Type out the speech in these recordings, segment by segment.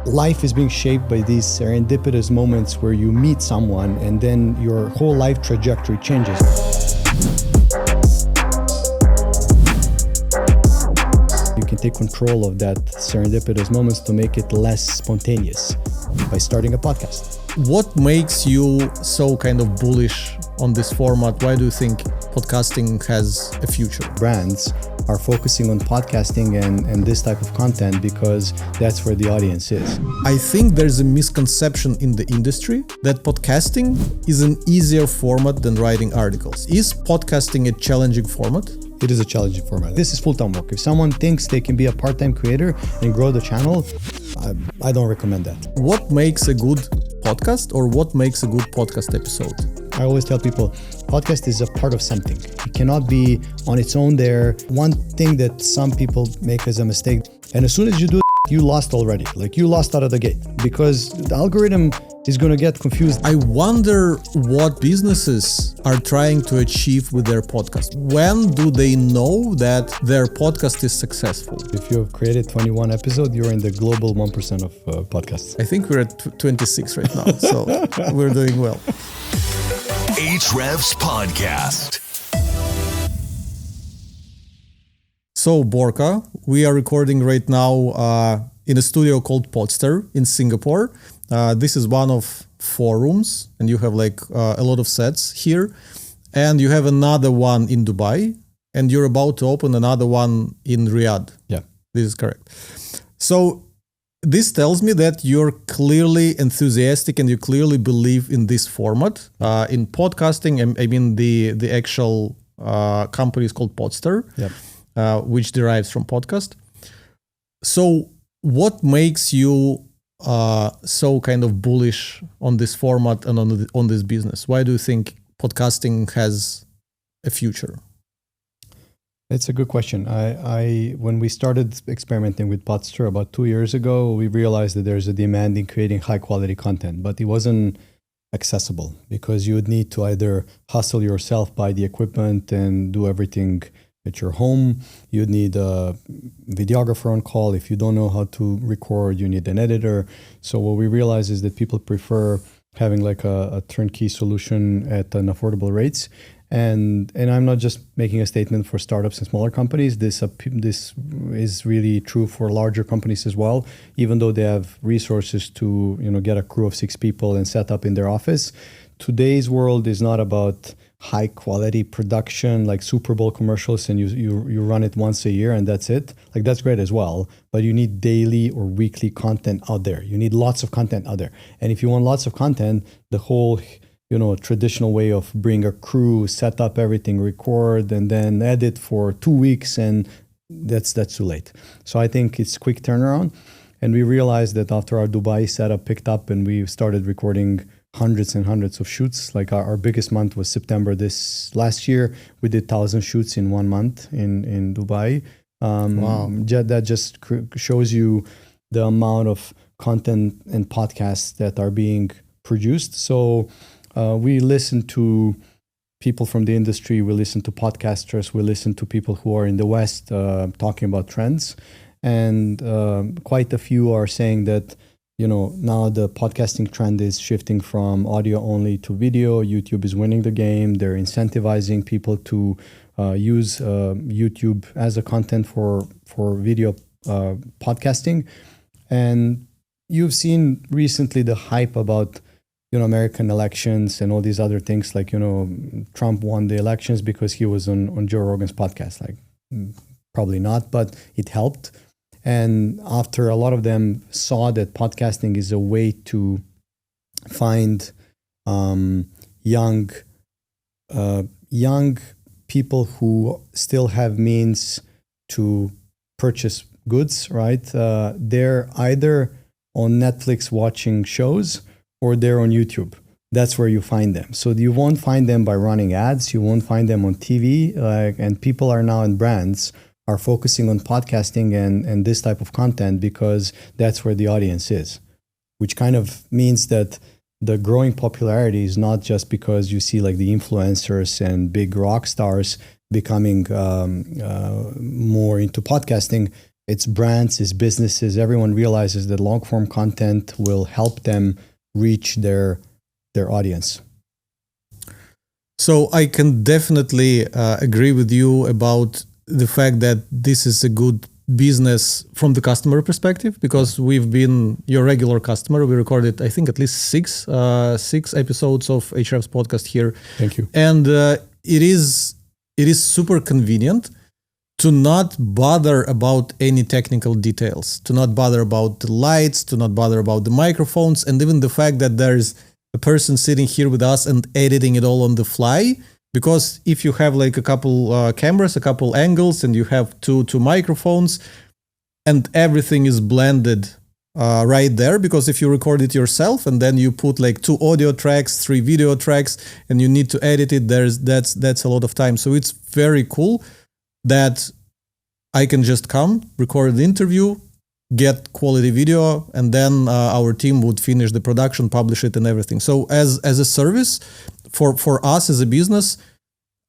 life is being shaped by these serendipitous moments where you meet someone and then your whole life trajectory changes. You can take control of that serendipitous moments to make it less spontaneous by starting a podcast. What makes you so kind of bullish on this format? Why do you think podcasting has a future? Brands are focusing on podcasting and this type of content because that's where the audience is. I think there's a misconception in the industry that podcasting is an easier format than writing articles. Is podcasting a challenging format? It is a challenging format. This is full-time work. If someone thinks they can be a part-time creator and grow the channel, I don't recommend that. What makes a good podcast, or what makes a good podcast episode? I always tell people, podcast is a part of something. It cannot be on its own there. One thing that some people make as a mistake, and as soon as you do, you lost already. Like you lost out of the gate because the algorithm is going to get confused. I wonder what businesses are trying to achieve with their podcast. When do they know that their podcast is successful? If you have created 21 episodes, you're in the global 1% of podcasts. I think we're at 26 right now, so we're doing well. Hrefs Podcast. So, Borko, we are recording right now in a studio called Poddster in Singapore. This is one of 4 rooms, and you have like a lot of sets here. And you have another one in Dubai, and you're about to open another one in Riyadh. Yeah. This is correct. So, this tells me that you're clearly enthusiastic and you clearly believe in this format. In podcasting, I mean the actual company is called Poddster. Yep. Which derives from podcast. So what makes you so kind of bullish on this format and on this business? Why do you think podcasting has a future? It's a good question. I when we started experimenting with Poddster about 2 years ago, we realized that there's a demand in creating high quality content, but it wasn't accessible because you would need to either hustle yourself, buy the equipment and do everything at your home. You'd need a videographer on call. If you don't know how to record, you need an editor. So what we realize is that people prefer having like a turnkey solution at an affordable rates. And I'm not just making a statement for startups and smaller companies. This is really true for larger companies as well. Even though they have resources to get a crew of 6 people and set up in their office, today's world is not about high quality production like Super Bowl commercials and you run it once a year and that's it. Like that's great as well, but you need daily or weekly content out there. You need lots of content out there. And if you want lots of content, the whole traditional way of bring a crew, set up everything, record and then edit for 2 weeks, and that's too late. So I think it's quick turnaround. And we realized that after our Dubai setup picked up and we started recording hundreds and hundreds of shoots. Like our biggest month was September this last year. We did 1,000 shoots in 1 month in Dubai. Wow. That just shows you the amount of content and podcasts that are being produced. So we listen to people from the industry. We listen to podcasters. We listen to people who are in the West talking about trends. And quite a few are saying that now the podcasting trend is shifting from audio only to video. YouTube is winning the game. They're incentivizing people to use YouTube as a content for video podcasting. And you've seen recently the hype about American elections and all these other things. Like Trump won the elections because he was on Joe Rogan's podcast. Like probably not, but it helped. And after a lot of them saw that podcasting is a way to find young people who still have means to purchase goods, right? They're either on Netflix watching shows or they're on YouTube. That's where you find them. So you won't find them by running ads. You won't find them on TV. And people are now in brands are focusing on podcasting and this type of content because that's where the audience is, which kind of means that the growing popularity is not just because you see like the influencers and big rock stars becoming more into podcasting. it's brands, it's businesses. Everyone realizes that long form content will help them reach their audience. So I can definitely agree with you about the fact that this is a good business from the customer perspective, because we've been your regular customer. We recorded, I think, at least six episodes of Ahrefs podcast here. Thank you. And it is super convenient to not bother about any technical details, to not bother about the lights, to not bother about the microphones, and even the fact that there's a person sitting here with us and editing it all on the fly. Because if you have like a couple cameras, a couple angles, and you have two microphones, and everything is blended right there, because if you record it yourself and then you put like 2 audio tracks, 3 video tracks, and you need to edit it, that's a lot of time. So it's very cool that I can just come, record the interview, get quality video, and then our team would finish the production, publish it, and everything. So as a service, for us as a business,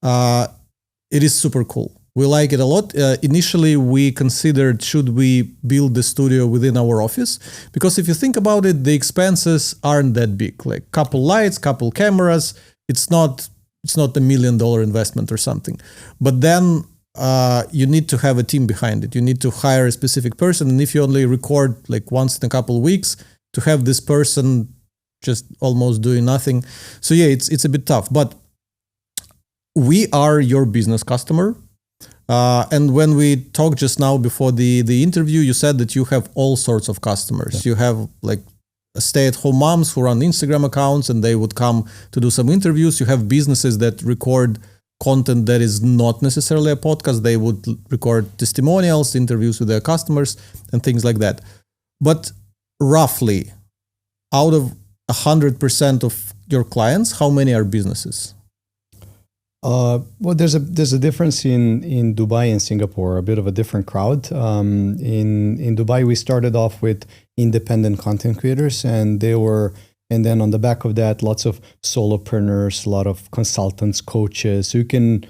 it is super cool. We like it a lot. Initially, we considered, should we build the studio within our office? Because if you think about it, the expenses aren't that big. Like couple lights, couple cameras. It's not $1 million investment or something. But then you need to have a team behind it. You need to hire a specific person. And if you only record like once in a couple of weeks, to have this person just almost doing nothing. So yeah, it's a bit tough. But we are your business customer. And when we talked just now before the interview, you said that you have all sorts of customers. Yeah. You have like stay-at-home moms who run Instagram accounts and they would come to do some interviews. You have businesses that record content that is not necessarily a podcast. They would record testimonials, interviews with their customers, and things like that. But roughly, out of 100% of your clients, how many are businesses? Well, there's a difference in Dubai and Singapore, a bit of a different crowd. In Dubai, we started off with independent content creators, and then on the back of that, lots of solopreneurs, a lot of consultants, coaches. So you can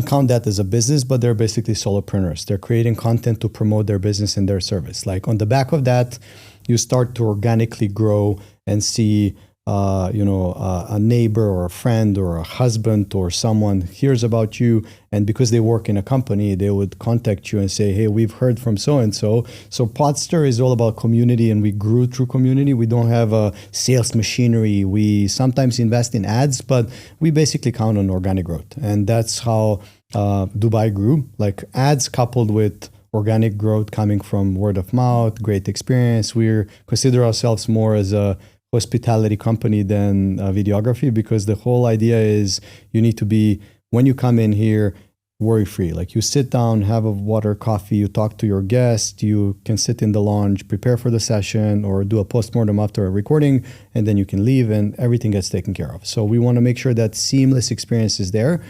count that as a business, but they're basically solopreneurs. They're creating content to promote their business and their service. Like on the back of that, you start to organically grow and see a neighbor or a friend or a husband or someone hears about you, and because they work in a company, they would contact you and say, hey, we've heard from so-and-so. So Poddster is all about community, and we grew through community. We don't have a sales machinery. We sometimes invest in ads, but we basically count on organic growth. And that's how Dubai grew, like ads coupled with organic growth coming from word of mouth, great experience. We consider ourselves more as a hospitality company than videography, because the whole idea is you need to be, when you come in here, worry-free. Like you sit down, have a water, coffee, you talk to your guest, you can sit in the lounge, prepare for the session, or do a postmortem after a recording, and then you can leave and everything gets taken care of. So we want to make sure that seamless experience is there,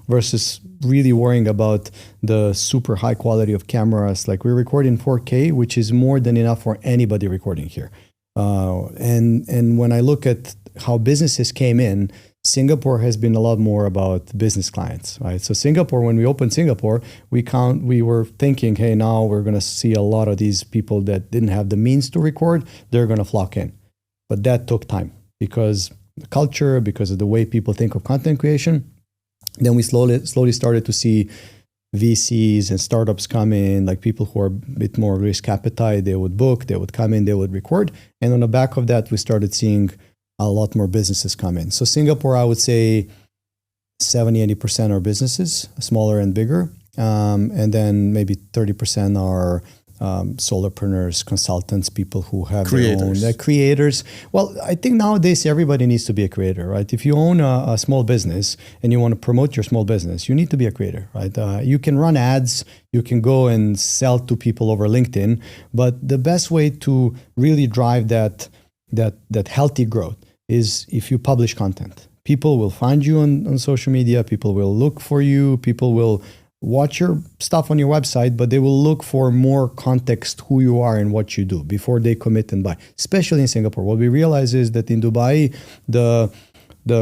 versus really worrying about the super high quality of cameras. Like we record in 4K, which is more than enough for anybody recording here. And when I look at how businesses came in, Singapore has been a lot more about business clients, right? So Singapore, when we opened Singapore, we were thinking, hey, now we're going to see a lot of these people that didn't have the means to record, they're going to flock in. But that took time because the culture, because of the way people think of content creation. Then we slowly started to see VCs and startups come in, like people who are a bit more risk appetite. They would book, they would come in, they would record. And on the back of that, we started seeing a lot more businesses come in. So Singapore, I would say 70-80% are businesses, smaller and bigger. And then maybe 30% are solopreneurs, consultants, people who have creators. Their own creators. Well, I think nowadays everybody needs to be a creator, right? If you own a small business and you want to promote your small business, you need to be a creator, right? You can run ads, you can go and sell to people over LinkedIn, but the best way to really drive that healthy growth is if you publish content. People will find you on social media, people will look for you, people will watch your stuff on your website, but they will look for more context, who you are and what you do before they commit and buy, especially in Singapore. What we realize is that in Dubai, the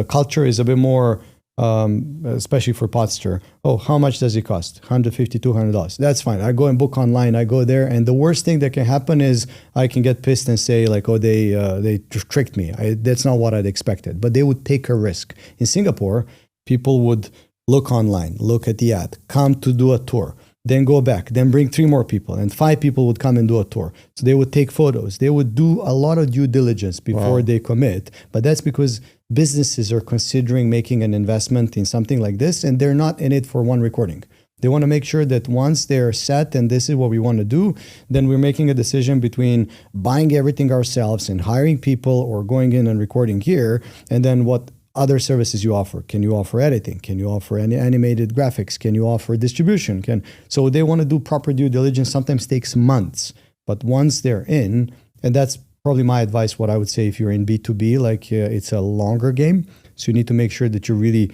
culture is a bit more especially for Poddster. Oh, how much does it cost? $150, $200. That's fine. I go and book online. I go there, and the worst thing that can happen is I can get pissed and say like, "Oh, they tricked me." That's not what I'd expected. But they would take a risk. In Singapore, people would look online, look at the ad, come to do a tour, then go back, then bring 3 more people, and 5 people would come and do a tour. So they would take photos. They would do a lot of due diligence before they commit. But that's because businesses are considering making an investment in something like this, and they're not in it for one recording. They want to make sure that once they're set and this is what we want to do, then we're making a decision between buying everything ourselves and hiring people or going in and recording here, and then what other services you offer. Can you offer editing? Can you offer any animated graphics? Can you offer distribution? So they want to do proper due diligence. Sometimes takes months, but once they're in, and that's probably my advice, what I would say if you're in B2B, like it's a longer game. So you need to make sure that you really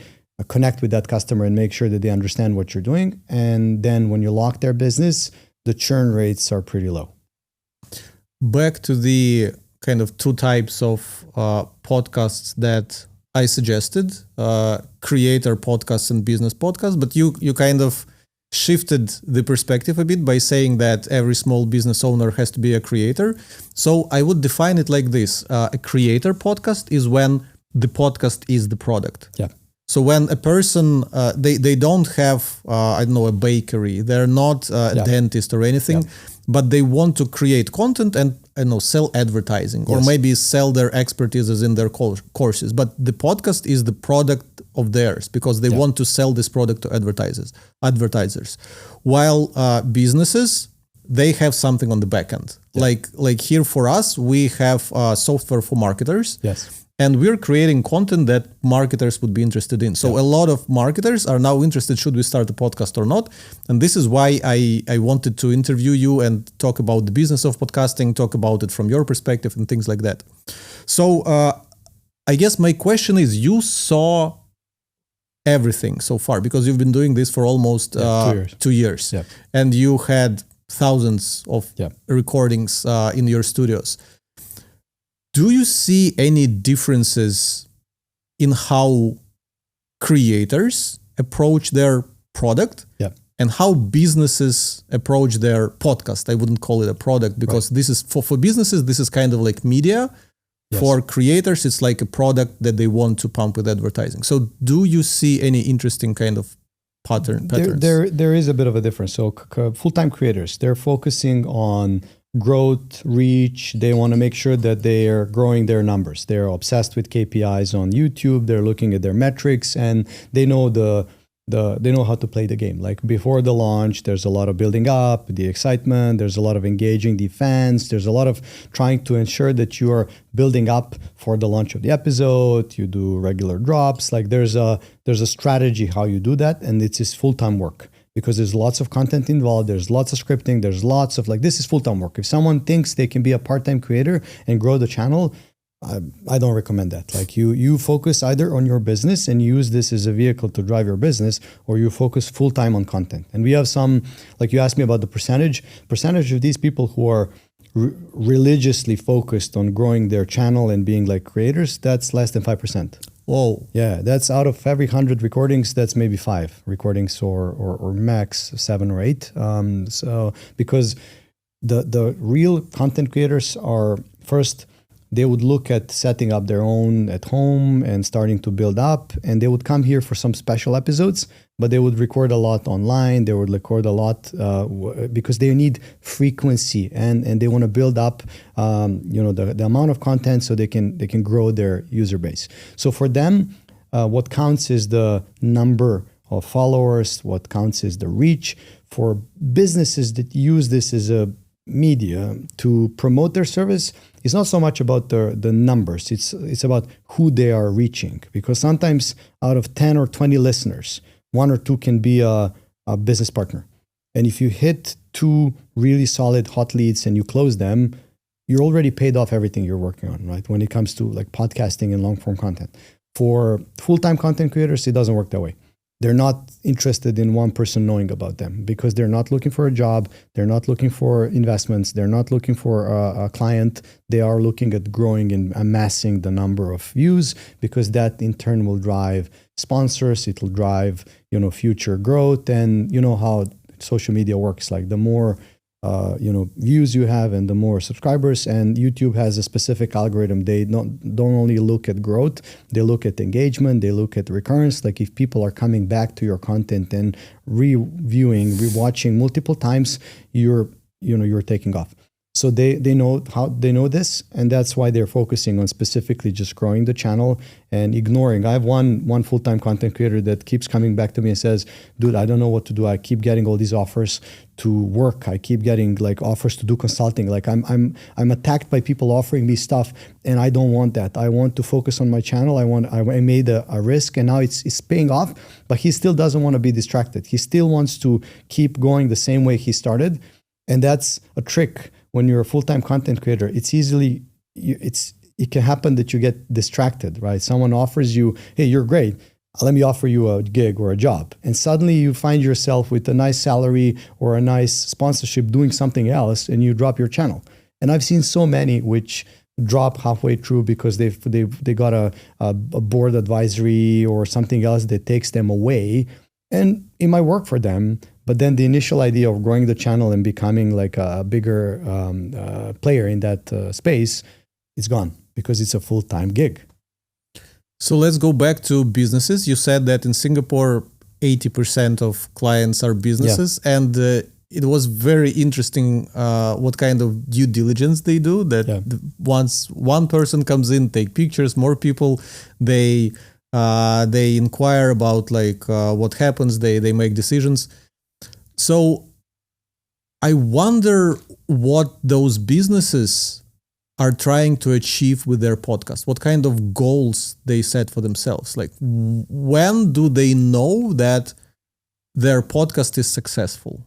connect with that customer and make sure that they understand what you're doing. And then when you lock their business, the churn rates are pretty low. Back to the kind of 2 types of podcasts that I suggested, creator podcasts and business podcasts, but you kind of shifted the perspective a bit by saying that every small business owner has to be a creator. So I would define it like this. A creator podcast is when the podcast is the product. Yeah. So when a person, they don't have, I don't know, a bakery, they're not a dentist or anything, but they want to create content and, I don't know, sell advertising or maybe sell their expertises in their courses. But the podcast is the product of theirs because they want to sell this product to advertisers. While businesses, they have something on the back end. Like here for us, we have software for marketers. Yes. And we're creating content that marketers would be interested in. So a lot of marketers are now interested, should we start a podcast or not? And this is why I wanted to interview you and talk about the business of podcasting, talk about it from your perspective and things like that. So I guess my question is, you saw everything so far because you've been doing this for almost 2 years. Yeah. And you had thousands of recordings in your studios. Do you see any differences in how creators approach their product and how businesses approach their podcast? I wouldn't call it a product because this is for businesses, this is kind of like media. Yes. For creators, it's like a product that they want to pump with advertising. So do you see any interesting kind of patterns? There is a bit of a difference. So full-time creators, they're focusing on growth, reach. They want to make sure that they are growing their numbers. They're obsessed with KPIs on YouTube. They're looking at their metrics, and they know they know how to play the game. Like before the launch, there's a lot of building up, the excitement. There's a lot of engaging the fans. There's a lot of trying to ensure that you are building up for the launch of the episode. You do regular drops. Like there's a strategy how you do that, and it's just full-time work. Because there's lots of content involved, there's lots of scripting, there's lots of this is full-time work. If someone thinks they can be a part-time creator and grow the channel, I don't recommend that. Like you focus either on your business and use this as a vehicle to drive your business, or you focus full-time on content. And we have some, like you asked me about the percentage of these people who are religiously focused on growing their channel and being like creators, that's less than 5%. Whoa. Yeah, that's out of every 100 recordings, that's maybe 5 recordings or max 7 or 8. So because the real content creators are first, they would look at setting up their own at home and starting to build up, and they would come here for some special episodes, but they would record a lot online. They would record a lot because they need frequency and they want to build up the amount of content so they can grow their user base. So for them, what counts is the number of followers. What counts is the reach. For businesses that use this as a media to promote their service, it's not so much about the numbers. It's about who they are reaching, because sometimes out of 10 or 20 listeners, 1 or 2 can be a business partner. And if you hit 2 really solid hot leads and you close them, you're already paid off everything you're working on, right? When it comes to like podcasting and long form content. For full-time content creators, it doesn't work that way. They're not interested in one person knowing about them because they're not looking for a job. They're not looking for investments. They're not looking for a client. They are looking at growing and amassing the number of views because that in turn will drive sponsors. It will drive, future growth. And you know how social media works. Like the more views you have and the more subscribers, and YouTube has a specific algorithm. They don't only look at growth, they look at engagement, they look at recurrence. Like if people are coming back to your content and rewatching multiple times, you're taking off. So they know this, and that's why they're focusing on specifically just growing the channel and ignoring. I have one full-time content creator that keeps coming back to me and says, dude, I don't know what to do. I keep getting all these offers to work. I keep getting like offers to do consulting. Like I'm attacked by people offering me stuff, and I don't want that. I want to focus on my channel. I made a risk, and now it's paying off, but he still doesn't want to be distracted. He still wants to keep going the same way he started. And that's a trick. When you're a full-time content creator, it can happen that you get distracted, right? Someone offers you, hey, you're great. Let me offer you a gig or a job. And suddenly you find yourself with a nice salary or a nice sponsorship doing something else, and you drop your channel. And I've seen so many which drop halfway through because they got a board advisory or something else that takes them away. And it might work for them, but then the initial idea of growing the channel and becoming like a bigger player in that space is gone because it's a full-time gig. So let's go back to businesses. You said that in Singapore, 80% of clients are businesses, and it was very interesting what kind of due diligence they do. That once one person comes in, take pictures, more people, they inquire about like what happens. They make decisions. So I wonder what those businesses are trying to achieve with their podcast. What kind of goals they set for themselves? Like when do they know that their podcast is successful?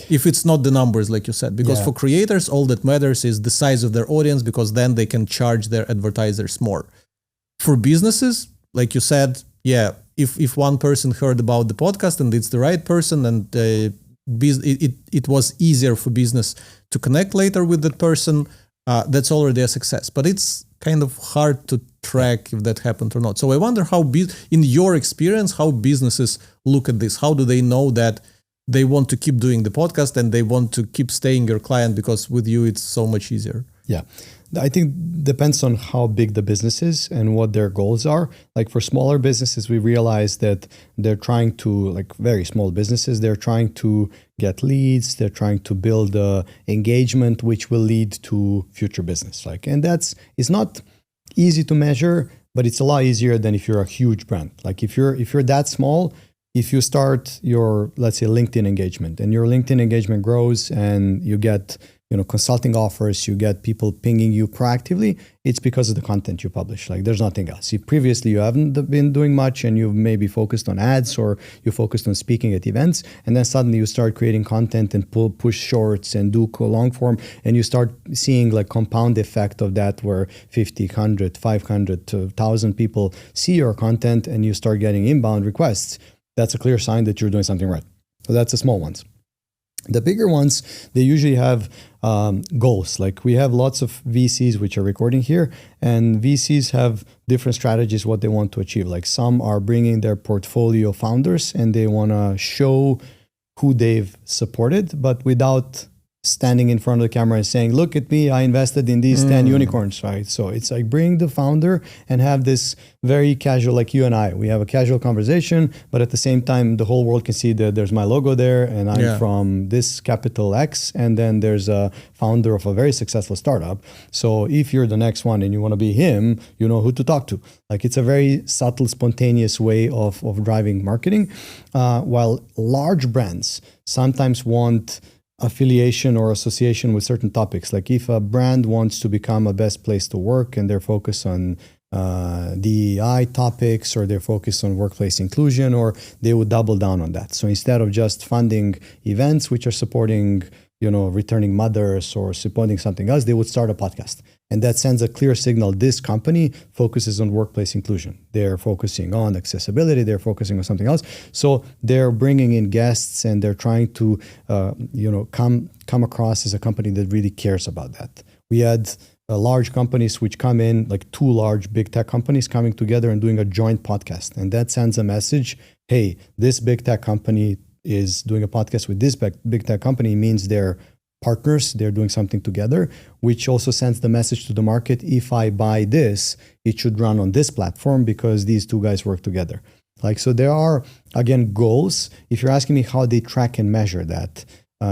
If it's not the numbers, like you said, because for creators, all that matters is the size of their audience, because then they can charge their advertisers more. For businesses, like you said, if one person heard about the podcast and it's the right person, and it was easier for business to connect later with that person, that's already a success. But it's kind of hard to track if that happened or not. So I wonder how, in your experience, how businesses look at this. How do they know that they want to keep doing the podcast and they want to keep staying your client, because with you it's so much easier? Yeah. I think depends on how big the business is and what their goals are. Like for smaller businesses, we realize that they're trying to, like very small businesses, they're trying to get leads, they're trying to build engagement, which will lead to future business. And it's not easy to measure, but it's a lot easier than if you're a huge brand. Like if you're that small, if you start your, let's say, LinkedIn engagement, and your LinkedIn engagement grows and you get consulting offers, you get people pinging you proactively, it's because of the content you publish. Like there's nothing else. If previously you haven't been doing much and you've maybe focused on ads or you focused on speaking at events, and then suddenly you start creating content and push shorts and do long form, and you start seeing like compound effect of that where 50, 100, 500 to 1,000 people see your content and you start getting inbound requests. That's a clear sign that you're doing something right. So that's the small ones. The bigger ones, they usually have goals. Like we have lots of VCs which are recording here, and VCs have different strategies what they want to achieve. Like some are bringing their portfolio founders and they want to show who they've supported, but without standing in front of the camera and saying, look at me, I invested in these 10 unicorns, right? So it's like bring the founder and have this very casual, like you and I, we have a casual conversation, but at the same time, the whole world can see that there's my logo there and I'm from this capital X, and then there's a founder of a very successful startup. So if you're the next one and you want to be him, you know who to talk to. Like it's a very subtle, spontaneous way of driving marketing, while large brands sometimes want affiliation or association with certain topics. Like if a brand wants to become a best place to work and they're focused on DEI topics, or they're focused on workplace inclusion, or they would double down on that. So instead of just funding events which are supporting, returning mothers or supporting something else, they would start a podcast. And that sends a clear signal. This company focuses on workplace inclusion. They're focusing on accessibility. They're focusing on something else. So they're bringing in guests and they're trying to, come across as a company that really cares about that. We had large companies which come in, like two large big tech companies coming together and doing a joint podcast. And that sends a message, hey, this big tech company is doing a podcast with this big tech company, means they're partners, they're doing something together, which also sends the message to the market, if I buy this, it should run on this platform because these two guys work together. So there are, again, goals. If you're asking me how they track and measure that,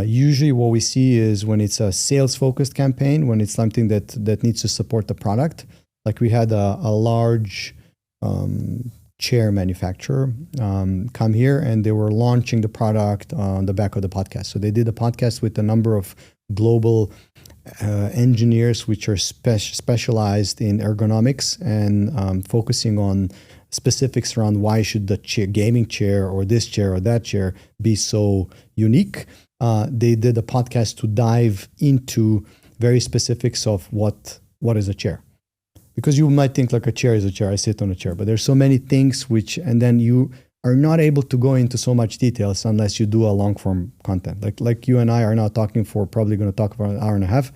usually what we see is when it's a sales-focused campaign, when it's something that needs to support the product. Like we had a large chair manufacturer come here, and they were launching the product on the back of the podcast. So they did a podcast with a number of global engineers which are specialized in ergonomics and focusing on specifics around why should the gaming chair or this chair or that chair be so unique. They did a podcast to dive into very specifics of what is a chair. Because you might think like a chair is a chair, I sit on a chair, but there's so many things and then you are not able to go into so much details unless you do a long form content. Like you and I are now talking probably going to talk for an hour and a half.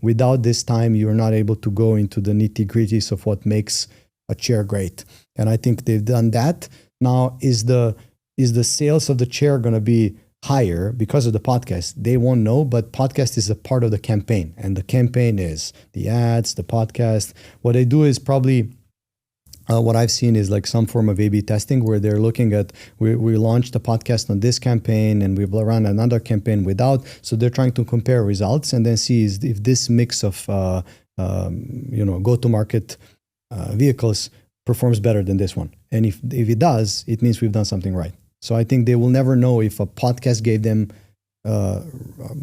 Without this time, you're not able to go into the nitty gritties of what makes a chair great. And I think they've done that. Now, is the sales of the chair going to be higher because of the podcast? They won't know, but podcast is a part of the campaign, and the campaign is the ads, the podcast. What they do is probably what I've seen is like some form of A/B testing where they're looking at we launched a podcast on this campaign and we've run another campaign without, so they're trying to compare results and then see if this mix of go-to-market vehicles performs better than this one, and if it does, it means we've done something right. So I think they will never know if a podcast gave them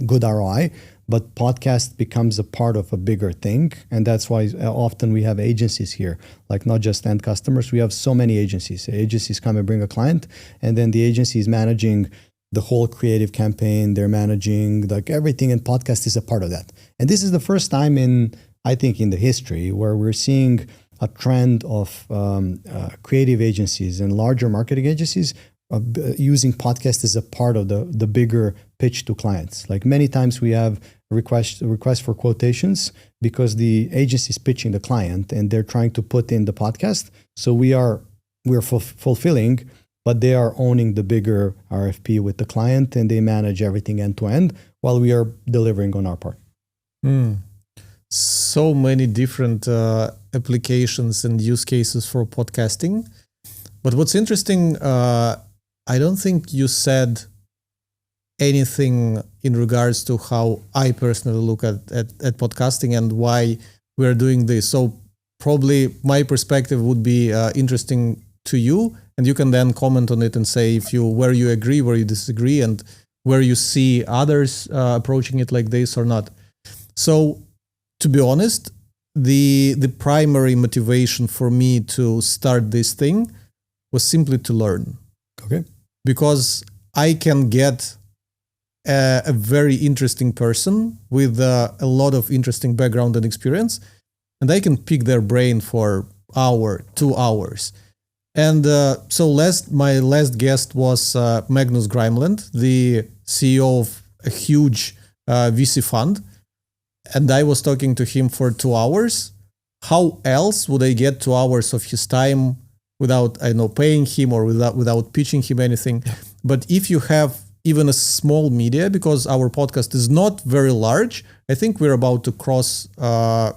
good ROI, but podcast becomes a part of a bigger thing. And that's why often we have agencies here, like not just end customers. We have so many agencies. Agencies come and bring a client, and then the agency is managing the whole creative campaign. They're managing like everything, and podcast is a part of that. And this is the first time in the history where we're seeing a trend of creative agencies and larger marketing agencies using podcast as a part of the bigger pitch to clients. Like many times we have requests for quotations because the agency is pitching the client and they're trying to put in the podcast. So we're fulfilling, but they are owning the bigger RFP with the client, and they manage everything end to end while we are delivering on our part. So many different applications and use cases for podcasting. But what's interesting, I don't think you said anything in regards to how I personally look at podcasting and why we're doing this. So probably my perspective would be interesting to you, and you can then comment on it and say where you agree, where you disagree, and where you see others approaching it like this or not. So to be honest, the primary motivation for me to start this thing was simply to learn. Okay. Because I can get a very interesting person with a lot of interesting background and experience, and I can pick their brain for hour, 2 hours. And so my last guest was Magnus Grimeland, the CEO of a huge VC fund. And I was talking to him for 2 hours. How else would I get 2 hours of his time without paying him or without pitching him anything? Yeah. But if you have even a small media, because our podcast is not very large, I think we're about to cross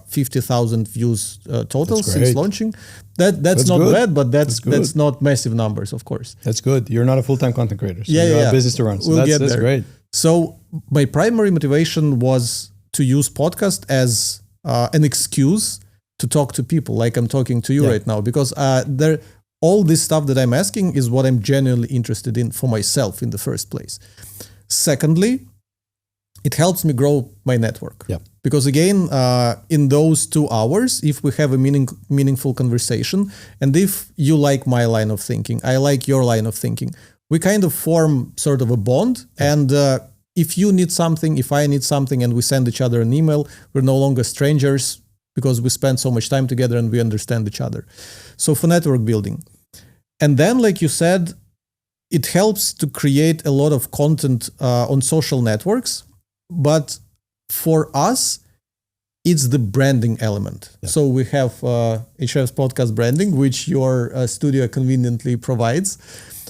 50,000 views total since launching. That's not good. Bad, but that's not massive numbers, of course. That's good. You're not a full-time content creator, so you have business to run. So that's great. So my primary motivation was to use podcast as an excuse to talk to people like I'm talking to you right now, because all this stuff that I'm asking is what I'm genuinely interested in for myself in the first place. Secondly, it helps me grow my network. Yeah. Because again, in those 2 hours, if we have a meaningful conversation, and if you like my line of thinking, I like your line of thinking, we kind of form sort of a bond. And if you need something, if I need something, and we send each other an email, we're no longer strangers. because we spend so much time together and we understand each other. So for network building. And then, like you said, it helps to create a lot of content on social networks. But for us, it's the branding element. Yeah. So we have HRF's podcast branding, which your studio conveniently provides.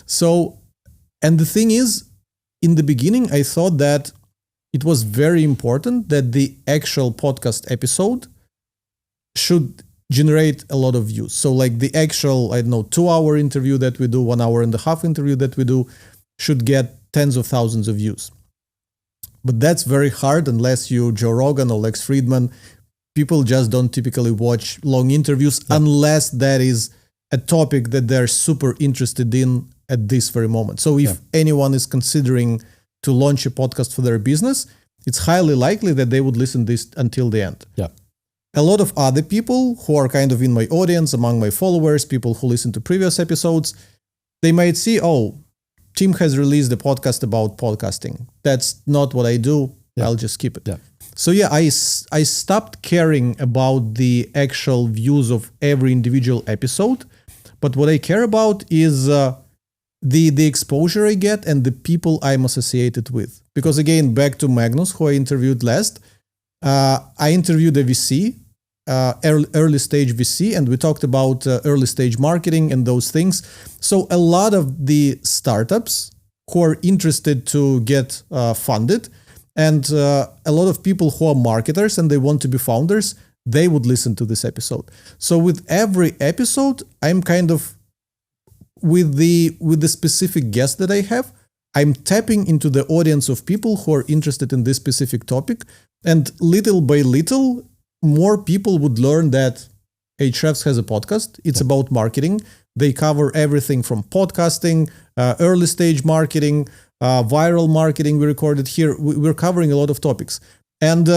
So, and the thing is, in the beginning, I thought that it was very important that the actual podcast episode should generate a lot of views. So like the actual, 2-hour interview that we do, 1 hour and a half interview that we do should get tens of thousands of views. But that's very hard unless you Joe Rogan or Lex Friedman. People just don't typically watch long interviews unless that is a topic that they're super interested in at this very moment. So if anyone is considering to launch a podcast for their business, it's highly likely that they would listen to this until the end. Yeah. A lot of other people who are kind of in my audience, among my followers, people who listen to previous episodes, they might see, oh, Tim has released a podcast about podcasting. That's not what I do. Yeah. I'll just skip it. Yeah. So I stopped caring about the actual views of every individual episode. But what I care about is the exposure I get and the people I'm associated with. Because again, back to Magnus, who I interviewed last, I interviewed a VC, early stage VC, and we talked about early stage marketing and those things. So a lot of the startups who are interested to get funded, and a lot of people who are marketers and they want to be founders, they would listen to this episode. So with every episode, I'm kind of, with the specific guest that I have, I'm tapping into the audience of people who are interested in this specific topic. And little by little, more people would learn that HREFs has a podcast. It's about marketing. They cover everything from podcasting, early stage marketing, viral marketing. We recorded here. We're covering a lot of topics. And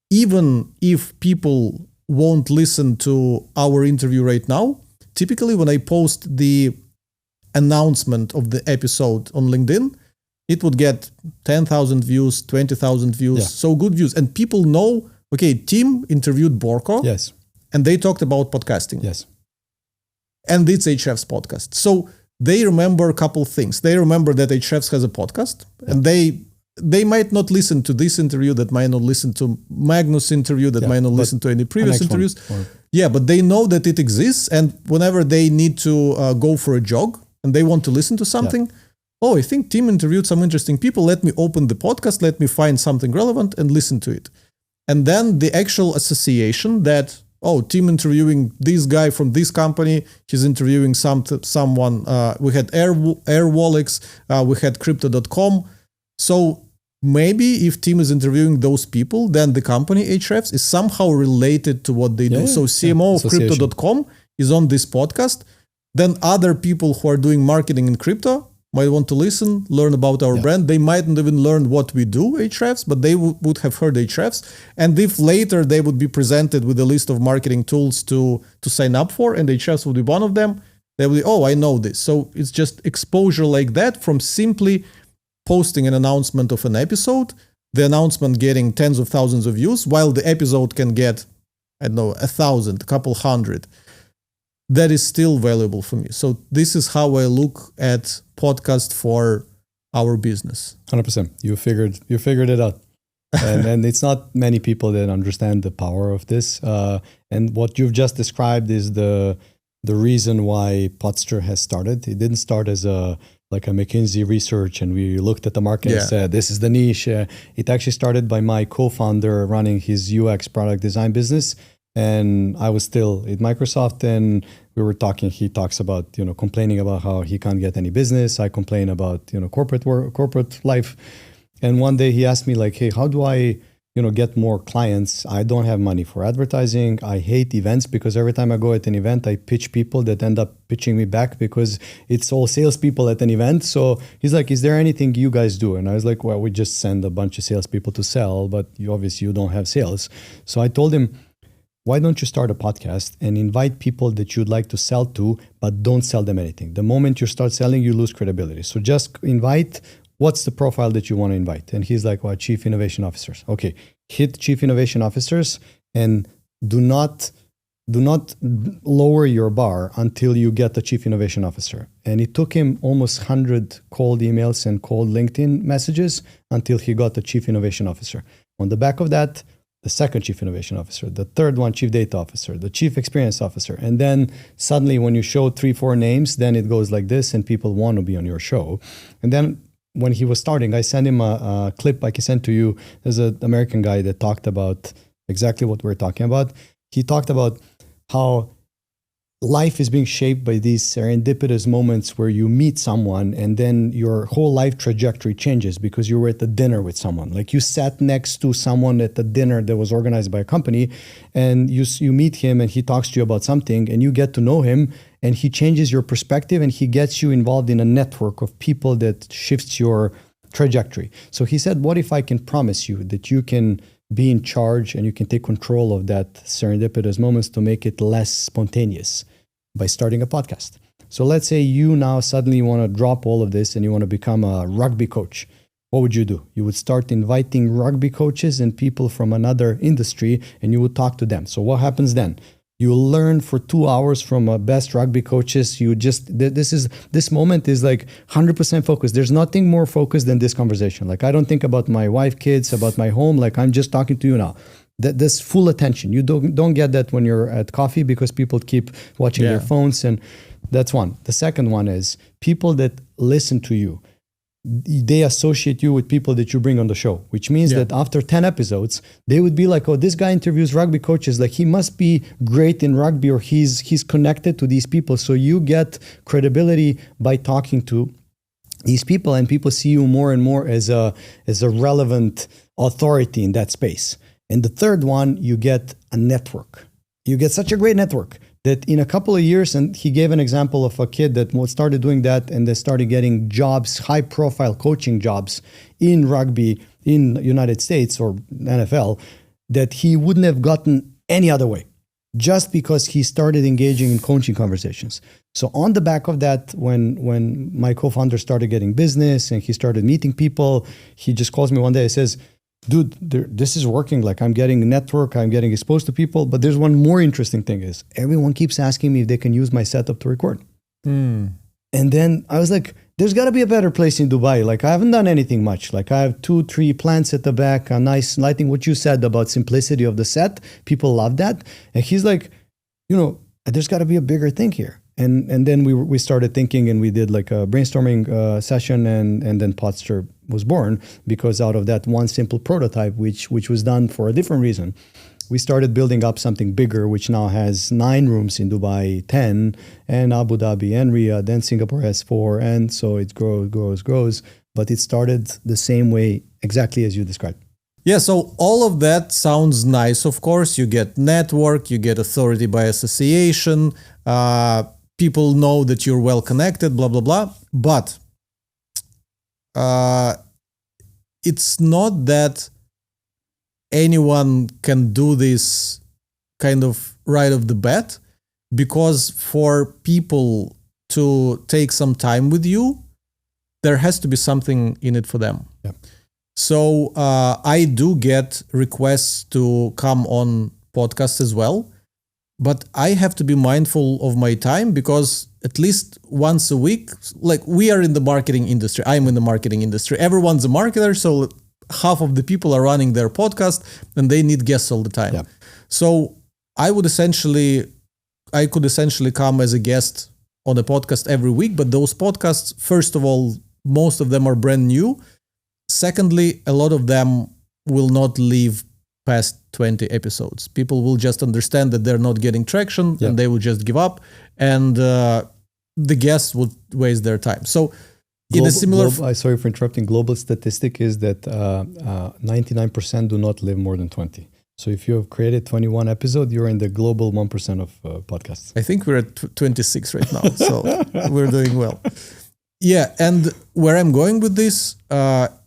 even if people won't listen to our interview right now, typically when I post the announcement of the episode on LinkedIn, it would get 10,000 views, 20,000 views, so good views. And people know, okay, Tim interviewed Borko. Yes. And they talked about podcasting. Yes. And it's HREF's podcast. So they remember a couple things. They remember that HREFs has a podcast, and they might not listen to this interview, that might not listen to Magnus' interview, that might not listen to any previous interviews. Yeah, but they know that it exists, and whenever they need to go for a jog and they want to listen to something, I think Tim interviewed some interesting people. Let me open the podcast, let me find something relevant and listen to it. And then the actual association that, Tim interviewing this guy from this company, he's interviewing someone. We had Airwallex, we had Crypto.com. So maybe if Tim is interviewing those people, then the company HREFs is somehow related to what they do. So CMO of Crypto.com is on this podcast. Then other people who are doing marketing in crypto might want to listen, learn about our brand. They mightn't even learn what we do, HREFs, but they would have heard HREFs. And if later they would be presented with a list of marketing tools to sign up for, and HREFs would be one of them, they would be, I know this. So it's just exposure like that from simply posting an announcement of an episode, the announcement getting tens of thousands of views, while the episode can get, 1,000, a couple hundred. That is still valuable for me. So this is how I look at podcast for our business. 100%. You figured it out. and it's not many people that understand the power of this. And what you've just described is the reason why Poddster has started. It didn't start as a McKinsey research and we looked at the market and said, this is the niche. It actually started by my co-founder running his UX product design business. And I was still at Microsoft and we were talking, he talks about, complaining about how he can't get any business. I complain about, corporate life. And one day he asked me like, hey, how do I, get more clients? I don't have money for advertising. I hate events because every time I go at an event, I pitch people that end up pitching me back because it's all salespeople at an event. So he's like, is there anything you guys do? And I was like, well, we just send a bunch of salespeople to sell, but you don't have sales. So I told him, why don't you start a podcast and invite people that you'd like to sell to, but don't sell them anything? The moment you start selling, you lose credibility. So just invite, what's the profile that you want to invite? And he's like, well, chief innovation officers. Okay, hit chief innovation officers and do not lower your bar until you get the chief innovation officer. And it took him almost 100 cold emails and cold LinkedIn messages until he got the chief innovation officer. On the back of that, the second chief innovation officer, the third one, chief data officer, the chief experience officer. And then suddenly when you show 3-4 names, then it goes like this and people want to be on your show. And then when he was starting, I sent him a clip I can send to you. There's an American guy that talked about exactly what we're talking about. He talked about how life is being shaped by these serendipitous moments where you meet someone and then your whole life trajectory changes because you were at the dinner with someone. Like you sat next to someone at the dinner that was organized by a company, and you meet him and he talks to you about something and you get to know him and he changes your perspective and he gets you involved in a network of people that shifts your trajectory. So he said, what if I can promise you that you can be in charge and you can take control of that serendipitous moments to make it less spontaneous by starting a podcast? So let's say you now suddenly want to drop all of this and you want to become a rugby coach. What would you do? You would start inviting rugby coaches and people from another industry and you would talk to them. So what happens then? You learn for 2 hours from best rugby coaches. You just, this moment is like 100% focused. There's nothing more focused than this conversation. Like I don't think about my wife, kids, about my home. Like I'm just talking to you now. This full attention. You don't get that when you're at coffee because people keep watching their phones, and that's one. The second one is people that listen to you. They associate you with people that you bring on the show, which means that after 10 episodes, they would be like, oh, this guy interviews rugby coaches. Like he must be great in rugby or he's connected to these people. So you get credibility by talking to these people and people see you more and more as a relevant authority in that space. And the third one, you get a network. You get such a great network that in a couple of years, and he gave an example of a kid that started doing that and they started getting jobs, high profile coaching jobs in rugby in the United States or NFL that he wouldn't have gotten any other way, just because he started engaging in coaching conversations. So on the back of that, when my co-founder started getting business and he started meeting people, he just calls me one day and says, dude, this is working. Like I'm getting a network, I'm getting exposed to people. But there's one more interesting thing is everyone keeps asking me if they can use my setup to record. And then I was like, there's got to be a better place in Dubai. Like I haven't done anything much. Like I have 2-3 plants at the back, a nice lighting. What you said about simplicity of the set, people love that. And he's like, there's got to be a bigger thing here. And then we started thinking and we did like a brainstorming session and then Poddster was born because out of that one simple prototype, which was done for a different reason, we started building up something bigger, which now has 9 rooms in Dubai, 10, and Abu Dhabi and Riyadh, and Singapore has 4. And so it grows. But it started the same way exactly as you described. Yeah, so all of that sounds nice. Of course, you get network, you get authority by association, people know that you're well connected, blah, blah, blah. But it's not that anyone can do this kind of right off the bat, because for people to take some time with you, there has to be something in it for them. Yeah. So I do get requests to come on podcasts as well. But I have to be mindful of my time because at least once a week, like we are in the marketing industry. I'm in the marketing industry. Everyone's a marketer. So half of the people are running their podcast and they need guests all the time. Yeah. So I could essentially come as a guest on a podcast every week. But those podcasts, first of all, most of them are brand new. Secondly, a lot of them will not leave past 20 episodes. People will just understand that they're not getting traction and they will just give up, and the guests would waste their time. So in a similar... sorry for interrupting. Global statistic is that 99% do not live more than 20. So if you have created 21 episodes, you're in the global 1% of podcasts. I think we're at 26 right now, so we're doing well. Yeah, and where I'm going with this,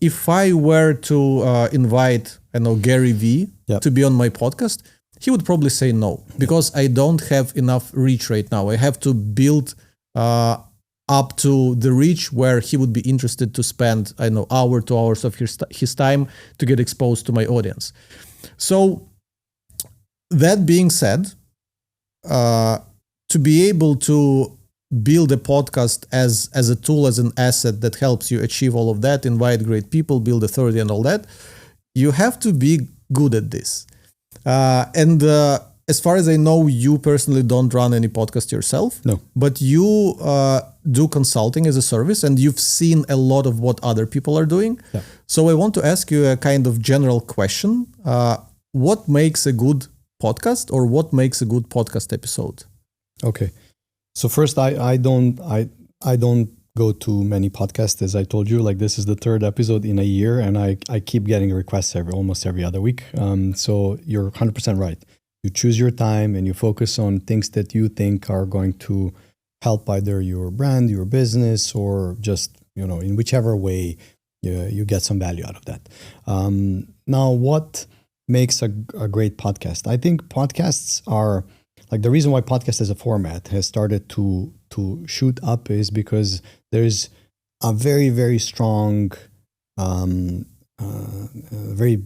if I were to invite, Gary Vee to be on my podcast, he would probably say no, because I don't have enough reach right now. I have to build up to the reach where he would be interested to spend, hour, 2 hours of his time to get exposed to my audience. So That being said, to be able to build a podcast as a tool, as an asset that helps you achieve all of that, invite great people, build authority and all that, you have to be good at this. And as far as I know, you personally don't run any podcast yourself. No. But you do consulting as a service, and you've seen a lot of what other people are doing. Yeah. So I want to ask you a kind of general question. What makes a good podcast, or what makes a good podcast episode? Okay. So first, I don't go to many podcasts, as I told you. Like, this is the third episode in a year, and I keep getting requests almost every other week. So you're 100% right. You choose your time and you focus on things that you think are going to help either your brand, your business, or just, in whichever way you get some value out of that. Now, what makes a great podcast? I think podcasts are, like, the reason why podcast as a format has started to shoot up is because there's a very, very strong, very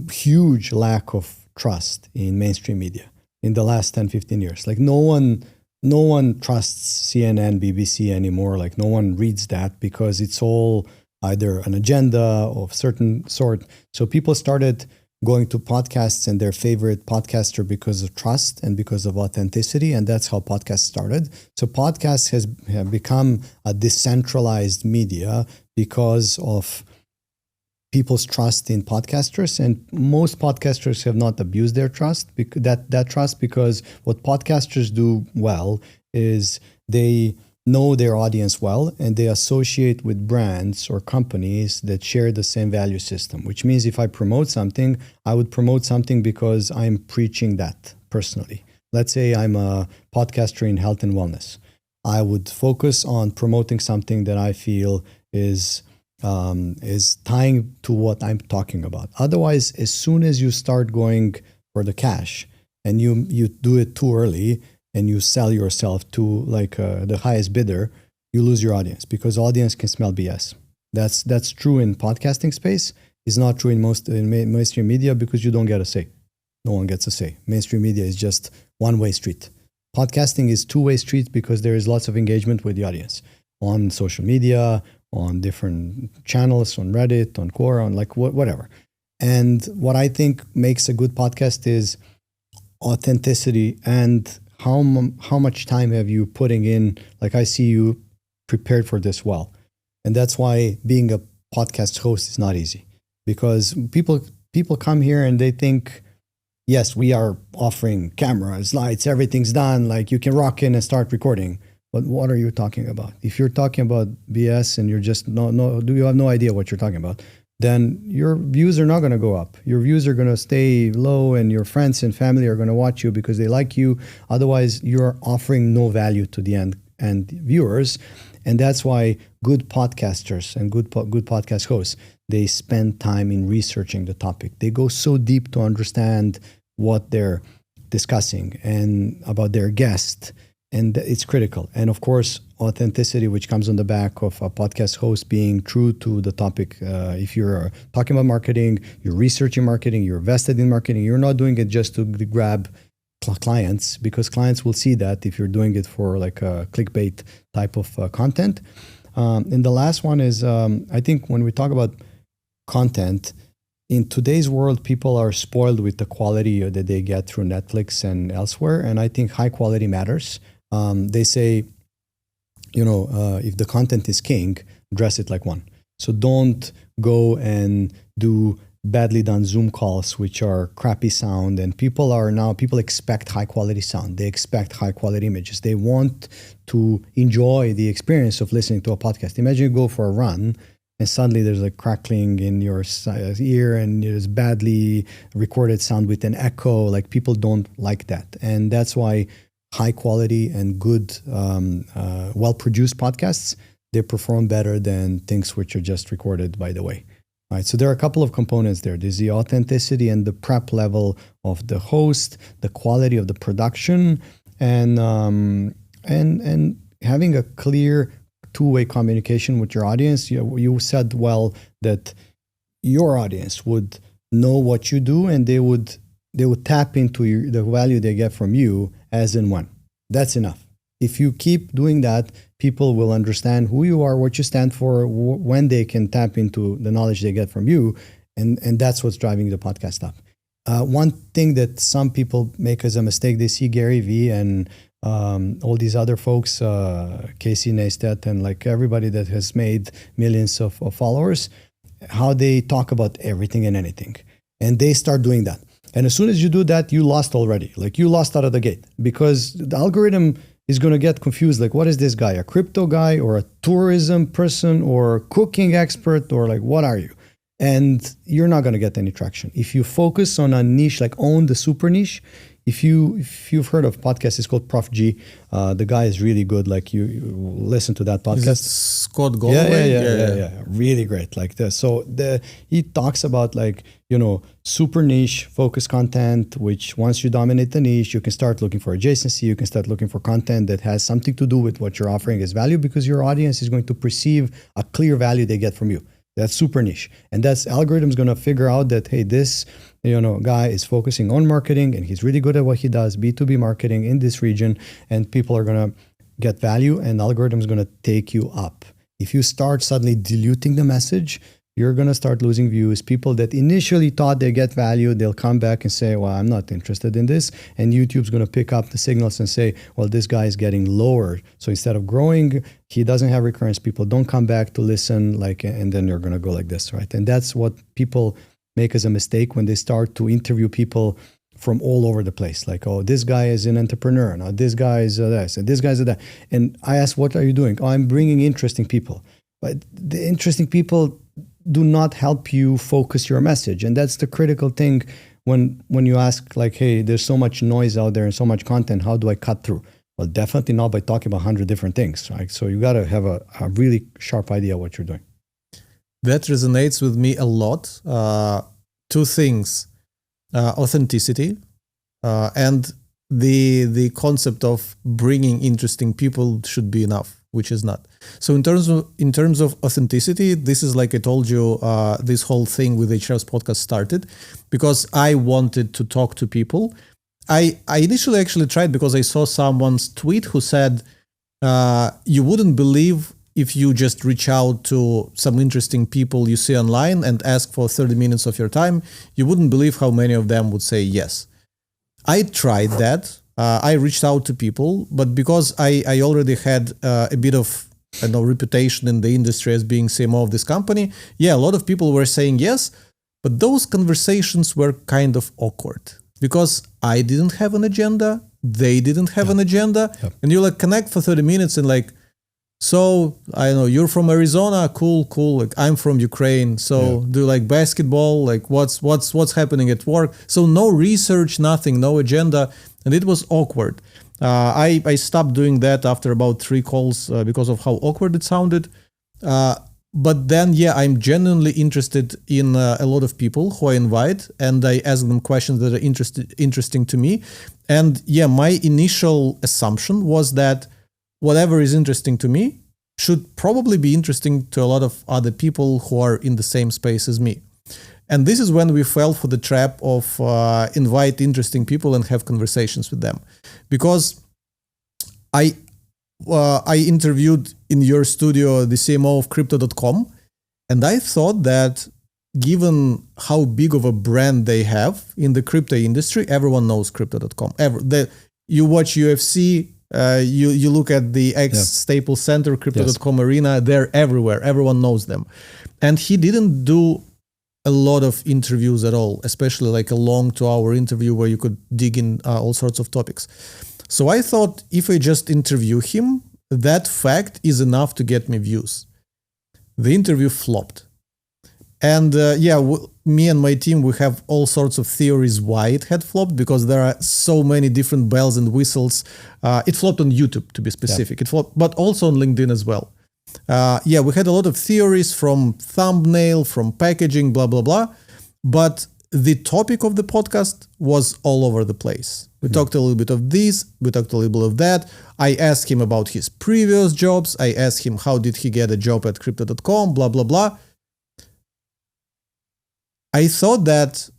huge lack of trust in mainstream media in the last 10, 15 years. Like, no one trusts CNN, BBC anymore. Like, no one reads that because it's all either an agenda of certain sort. So people started going to podcasts and their favorite podcaster because of trust and because of authenticity, and that's how podcasts started. So podcasts have become a decentralized media because of people's trust in podcasters, and most podcasters have not abused their trust, that trust, because what podcasters do well is they know their audience well, and they associate with brands or companies that share the same value system, which means if I promote something, I would promote something because I'm preaching that personally. Let's say I'm a podcaster in health and wellness. I would focus on promoting something that I feel is tying to what I'm talking about. Otherwise, as soon as you start going for the cash and you do it too early and you sell yourself to like the highest bidder, you lose your audience, because audience can smell BS. That's true in podcasting space. It's not true in mainstream media, because you don't get a say. No one gets a say. Mainstream media is just one-way street. Podcasting is two-way street because there is lots of engagement with the audience on social media, on different channels, on Reddit, on Quora, on like whatever. And what I think makes a good podcast is authenticity and how much time have you putting in. Like, I see you prepared for this well. And that's why being a podcast host is not easy, because people come here and they think, yes, we are offering cameras, lights, everything's done. Like, you can rock in and start recording. But what are you talking about? If you're talking about BS and you're just you have no idea what you're talking about, then your views are not going to go up. Your views are going to stay low, and your friends and family are going to watch you because they like you. Otherwise, you're offering no value to the end viewers. And that's why good podcasters and good podcast hosts, they spend time in researching the topic. They go so deep to understand what they're discussing and about their guest. And it's critical. And of course, authenticity, which comes on the back of a podcast host being true to the topic. If you're talking about marketing, you're researching marketing, you're vested in marketing, you're not doing it just to grab clients, because clients will see that if you're doing it for like a clickbait type of content. And the last one is, I think when we talk about content, in today's world, people are spoiled with the quality that they get through Netflix and elsewhere. And I think high quality matters. They say, if the content is king, dress it like one. So don't go and do badly done Zoom calls, which are crappy sound. And people expect high quality sound. They expect high quality images. They want to enjoy the experience of listening to a podcast. Imagine you go for a run and suddenly there's a crackling in your ear and there's badly recorded sound with an echo. Like, people don't like that. And that's why high quality and good, well-produced podcasts, they perform better than things which are just recorded by the way. All right, so there are a couple of components there. There's the authenticity and the prep level of the host, the quality of the production, and having a clear two-way communication with your audience. You said well that your audience would know what you do, and they would they will tap into the value they get from you as and when. That's enough. If you keep doing that, people will understand who you are, what you stand for, when they can tap into the knowledge they get from you. And that's what's driving the podcast up. One thing that some people make as a mistake, they see Gary Vee and all these other folks, Casey Neistat, and like everybody that has made millions of followers, how they talk about everything and anything. And they start doing that. And as soon as you do that, you lost already. Like you lost out of the gate, because the algorithm is going to get confused. Like, what is this guy? A crypto guy or a tourism person or cooking expert, or like, what are you? And you're not going to get any traction. If you focus on a niche, like own the super niche. If you've heard of podcasts, it's called Prof G. The guy is really good. Like you listen to that podcast. Is it Scott Galloway? Yeah. Really great. Like this. So he talks about like, super niche focused content, which once you dominate the niche, you can start looking for adjacency. You can start looking for content that has something to do with what you're offering as value, because your audience is going to perceive a clear value they get from you. That's super niche. And that's algorithm's going to figure out that, hey, this guy is focusing on marketing and he's really good at what he does, B2B marketing in this region, and people are going to get value, and the algorithm is going to take you up. If you start suddenly diluting the message, you're going to start losing views. People that initially thought they get value, they'll come back and say, well, I'm not interested in this. And YouTube's going to pick up the signals and say, well, this guy is getting lower. So instead of growing, he doesn't have recurrence. People don't come back to listen, and then you're going to go like this, right? And that's what people make as a mistake when they start to interview people from all over the place. Like, oh, this guy is an entrepreneur. Now this guy is this, and this guy is that. And I ask, what are you doing? Oh, I'm bringing interesting people. But the interesting people do not help you focus your message. And that's the critical thing when you ask, like, hey, there's so much noise out there and so much content, how do I cut through? Well, definitely not by talking about 100 different things, right? So you got to have a really sharp idea of what you're doing. That resonates with me a lot. Two things, authenticity and the concept of bringing interesting people should be enough, which is not. So in terms of authenticity, this is like I told you, this whole thing with HR's podcast started because I wanted to talk to people. I initially actually tried because I saw someone's tweet who said, you wouldn't believe if you just reach out to some interesting people you see online and ask for 30 minutes of your time, you wouldn't believe how many of them would say yes. I tried that. I reached out to people, but because I already had a bit of reputation in the industry as being CMO of this company, a lot of people were saying yes, but those conversations were kind of awkward because I didn't have an agenda, they didn't have an agenda, and you connect for 30 minutes and so I know you're from Arizona, cool. Like I'm from Ukraine, so do you like basketball? Like what's happening at work? So no research, nothing, no agenda, and it was awkward. I stopped doing that after about 3 calls because of how awkward it sounded. But then I'm genuinely interested in a lot of people who I invite, and I ask them questions that are interesting to me. And my initial assumption was that whatever is interesting to me should probably be interesting to a lot of other people who are in the same space as me. And this is when we fell for the trap of invite interesting people and have conversations with them. Because I interviewed in your studio the CMO of Crypto.com, and I thought that given how big of a brand they have in the crypto industry, everyone knows Crypto.com. You watch UFC, you look at the Staples Center, Crypto.com arena, they're everywhere. Everyone knows them. And he didn't do a lot of interviews at all, especially like a long 2-hour interview where you could dig in all sorts of topics. So I thought if I just interview him, that fact is enough to get me views. The interview flopped. And me and my team, we have all sorts of theories why it had flopped, because there are so many different bells and whistles. It flopped on YouTube, to be specific. It flopped, but also on LinkedIn as well. We had a lot of theories from thumbnail, from packaging, blah, blah, blah. But the topic of the podcast was all over the place. We talked a little bit of this, we talked a little bit of that. I asked him about his previous jobs. I asked him how did he get a job at Crypto.com, blah, blah, blah. I thought that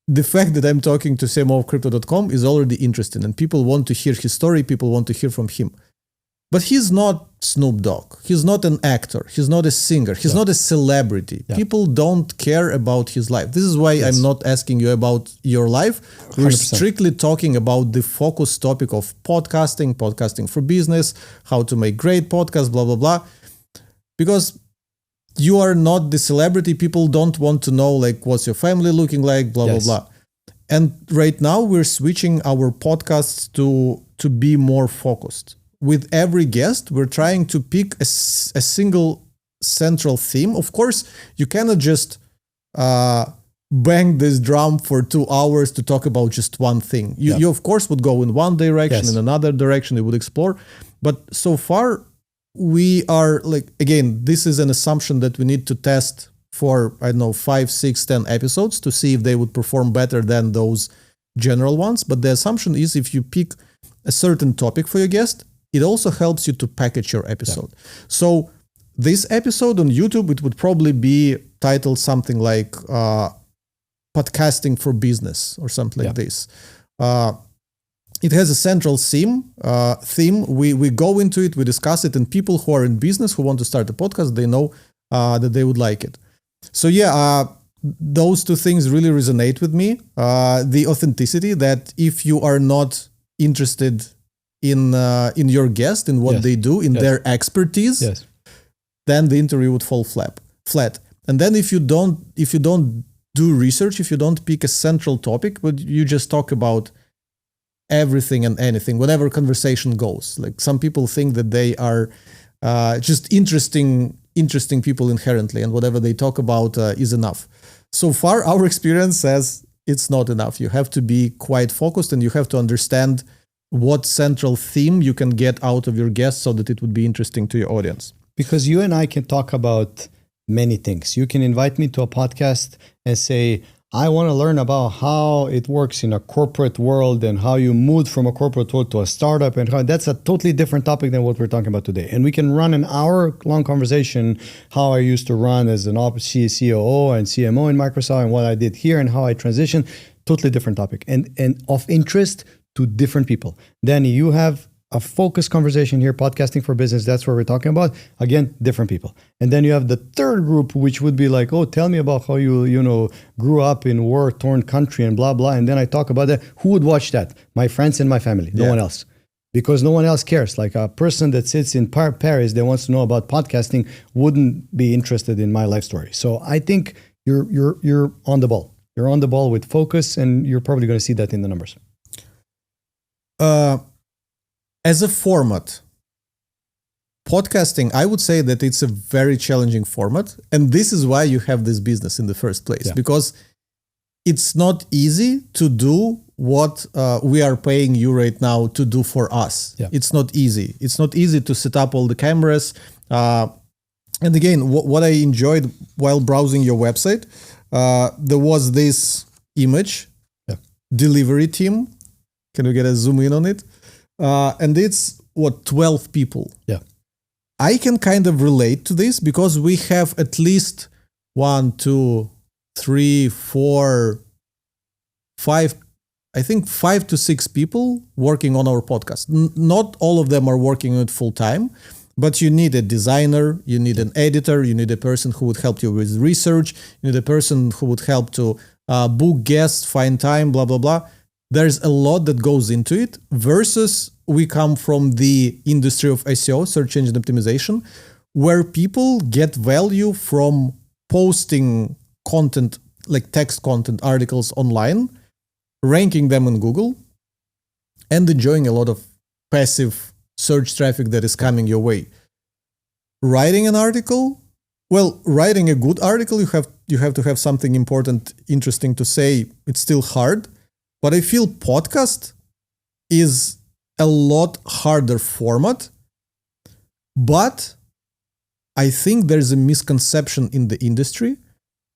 the fact that I'm talking to Sam of Crypto.com is already interesting, and people want to hear his story, people want to hear from him. But he's not Snoop Dogg. He's not an actor. He's not a singer. He's not a celebrity. Yeah. People don't care about his life. This is why I'm not asking you about your life. We're 100%. Strictly talking about the focus topic of podcasting for business, how to make great podcasts, blah, blah, blah. Because you are not the celebrity. People don't want to know, like, what's your family looking like, blah, blah, blah. And right now we're switching our podcasts to be more focused. With every guest, we're trying to pick a single central theme. Of course, you cannot just bang this drum for 2 hours to talk about just one thing. You of course, would go in one direction, in another direction, you would explore. But so far, we are like, again, this is an assumption that we need to test for, 5, 6, 10 episodes to see if they would perform better than those general ones. But the assumption is if you pick a certain topic for your guest, it also helps you to package your episode. Yeah. So this episode on YouTube, it would probably be titled something like Podcasting for Business or something like this. It has a central theme. We go into it, we discuss it, and people who are in business, who want to start a podcast, they know that they would like it. So those two things really resonate with me. The authenticity, that if you are not interested in your guest, in what they do, in their expertise, then the interview would fall flat. And then if you don't do research, if you don't pick a central topic, but you just talk about everything and anything, whatever conversation goes. Like, some people think that they are just interesting people inherently, and whatever they talk about is enough. So far, our experience says it's not enough. You have to be quite focused, and you have to understand what central theme you can get out of your guests so that it would be interesting to your audience. Because you and I can talk about many things. You can invite me to a podcast and say, I want to learn about how it works in a corporate world and how you moved from a corporate world to a startup, and how that's a totally different topic than what we're talking about today. And we can run an hour-long conversation, how I used to run as an COO and CMO in Microsoft, and what I did here and how I transitioned. Totally different topic and of interest to different people. Danny, you have a focused conversation here, podcasting for business. That's what we're talking about. Again, different people. And then you have the third group, which would be like, oh, tell me about how you grew up in war-torn country and blah, blah. And then I talk about that. Who would watch that? My friends and my family. No one else. Because no one else cares. Like, a person that sits in Paris that wants to know about podcasting wouldn't be interested in my life story. So I think you're on the ball. You're on the ball with focus, and you're probably going to see that in the numbers. As a format, podcasting, I would say that it's a very challenging format. And this is why you have this business in the first place, because it's not easy to do what we are paying you right now to do for us. Yeah. It's not easy. It's not easy to set up all the cameras. And again, what I enjoyed while browsing your website, there was this image, delivery team. Can we get a zoom in on it? And it's 12 people. Yeah. I can kind of relate to this because we have at least 1, 2, 3, 4, 5, I think 5 to 6 people working on our podcast. Not all of them are working on it full time, but you need a designer, you need an editor, you need a person who would help you with research, you need a person who would help to book guests, find time, blah, blah, blah. There's a lot that goes into it, versus we come from the industry of SEO, search engine optimization, where people get value from posting content, like text content, articles online, ranking them on Google, and enjoying a lot of passive search traffic that is coming your way. Writing an article, writing a good article, you have to have something important, interesting to say. It's still hard. But I feel podcast is a lot harder format, but I think there's a misconception in the industry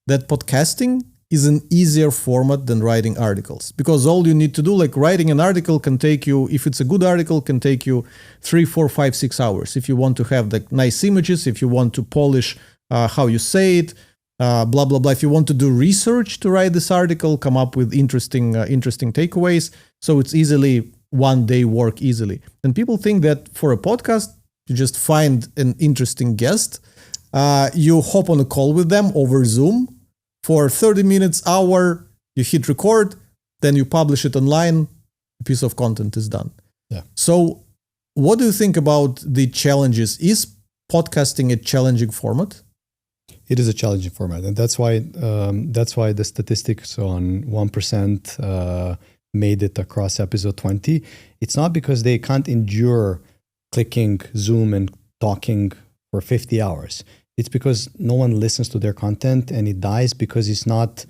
that podcasting is an easier format than writing articles, because all you need to do, like writing an article can take you, if it's a good article, can take you 3, 4, 5, 6 hours. If you want to have the nice images, if you want to polish how you say it, blah blah blah. If you want to do research to write this article, come up with interesting takeaways. So it's easily one day work easily. And people think that for a podcast, you just find an interesting guest, you hop on a call with them over Zoom for 30 minutes, hour, you hit record, then you publish it online, a piece of content is done. Yeah. So what do you think about the challenges? Is podcasting a challenging format? It is a challenging format, and that's why the statistics on 1% made it across episode 20. It's not because they can't endure clicking Zoom and talking for 50 hours. It's because no one listens to their content, and it dies because it's not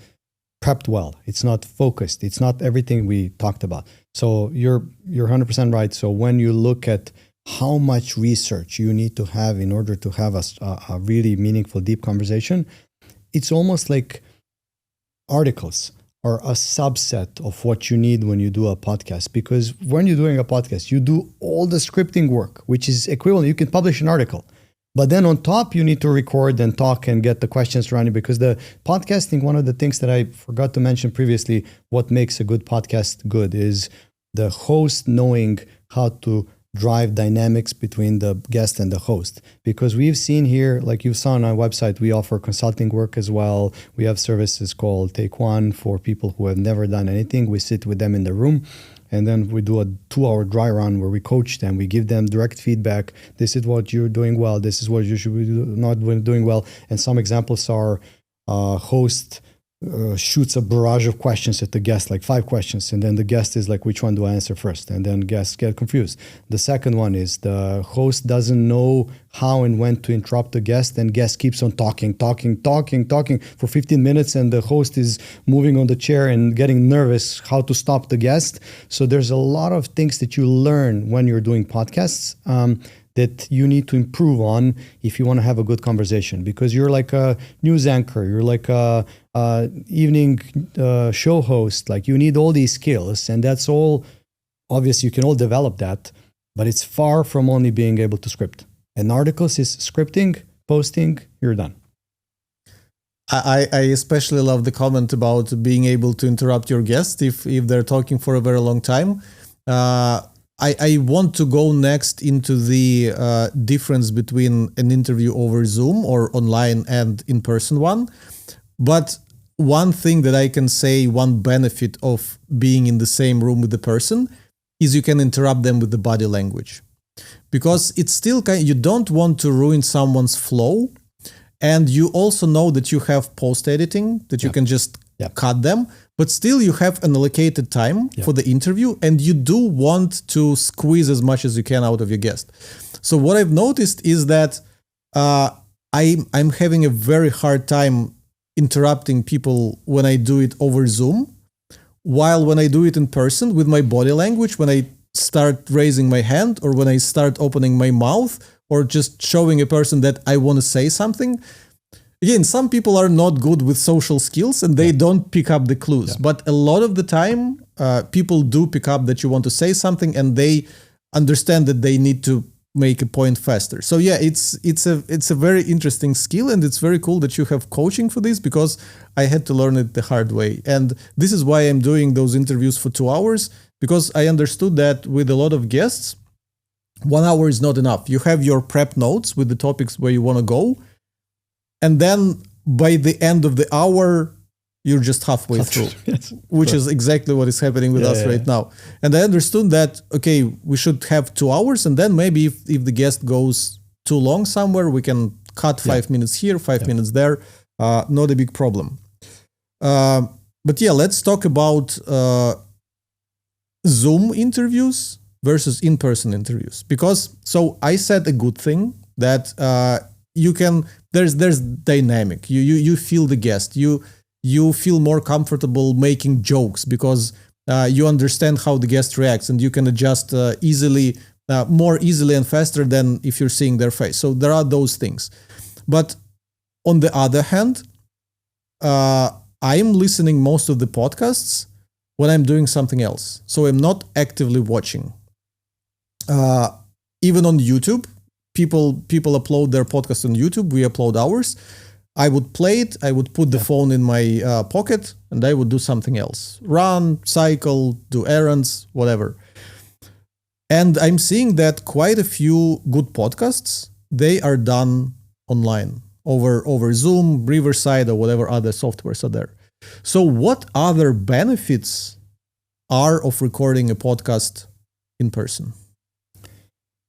prepped well. It's not focused. It's not everything we talked about. So you're 100% right. So when you look at how much research you need to have in order to have a really meaningful, deep conversation, it's almost like articles are a subset of what you need when you do a podcast. Because when you're doing a podcast, you do all the scripting work, which is equivalent. You can publish an article. But then on top, you need to record and talk and get the questions running, because the podcasting, one of the things that I forgot to mention previously, what makes a good podcast good is the host knowing how to drive dynamics between the guest and the host. Because we've seen here, like you saw on our website, we offer consulting work as well. We have services called Take One for people who have never done anything. We sit with them in the room, and then we do a 2-hour dry run where we coach them. We give them direct feedback. This is what you're doing well. This is what you should be not doing well. And some examples are host shoots a barrage of questions at the guest, like 5 questions. And then the guest is like, which one do I answer first? And then guests get confused. The second one is the host doesn't know how and when to interrupt the guest, and guest keeps on talking for 15 minutes, and the host is moving on the chair and getting nervous how to stop the guest. So there's a lot of things that you learn when you're doing podcasts that you need to improve on if you want to have a good conversation, because you're like a news anchor, you're like a evening show host. Like, you need all these skills, and that's all obvious. You can all develop that, but it's far from only being able to script. And articles is scripting, posting, you're done. I especially love the comment about being able to interrupt your guest if they're talking for a very long time. I want to go next into the difference between an interview over Zoom or online and in-person one. But one thing that I can say, one benefit of being in the same room with the person, is you can interrupt them with the body language. Because it's still you don't want to ruin someone's flow. And you also know that you have post-editing, that you can just cut them. But still you have an allocated time for the interview, and you do want to squeeze as much as you can out of your guest. So what I've noticed is that I'm having a very hard time interrupting people when I do it over Zoom, while when I do it in person with my body language, when I start raising my hand or when I start opening my mouth or just showing a person that I want to say something. Again, some people are not good with social skills and they don't pick up the clues. But a lot of the time, people do pick up that you want to say something, and they understand that they need to make a point faster. So yeah, it's a very interesting skill, and it's very cool that you have coaching for this, because I had to learn it the hard way. And this is why I'm doing those interviews for 2 hours, because I understood that with a lot of guests, 1 hour is not enough. You have your prep notes with the topics where you want to go. And then by the end of the hour, you're just halfway through, which is exactly what is happening with us right now. And I understood that, okay, we should have 2 hours. And then maybe if the guest goes too long somewhere, we can cut 5 minutes here, 5 minutes there. Not a big problem. But yeah, let's talk about Zoom interviews versus in-person interviews. Because, so I said a good thing that you can, there's dynamic. You feel the guest. You feel more comfortable making jokes because you understand how the guest reacts, and you can adjust easily, more easily and faster than if you're seeing their face. So there are those things. But on the other hand, I'm listening most of the podcasts when I'm doing something else. So I'm not actively watching. Even on YouTube, people upload their podcast on YouTube. We upload ours. I would play it, I would put the phone in my pocket, and I would do something else. Run, cycle, do errands, whatever. And I'm seeing that quite a few good podcasts, they are done online, over Zoom, Riverside, or whatever other softwares are there. So what other benefits are of recording a podcast in person?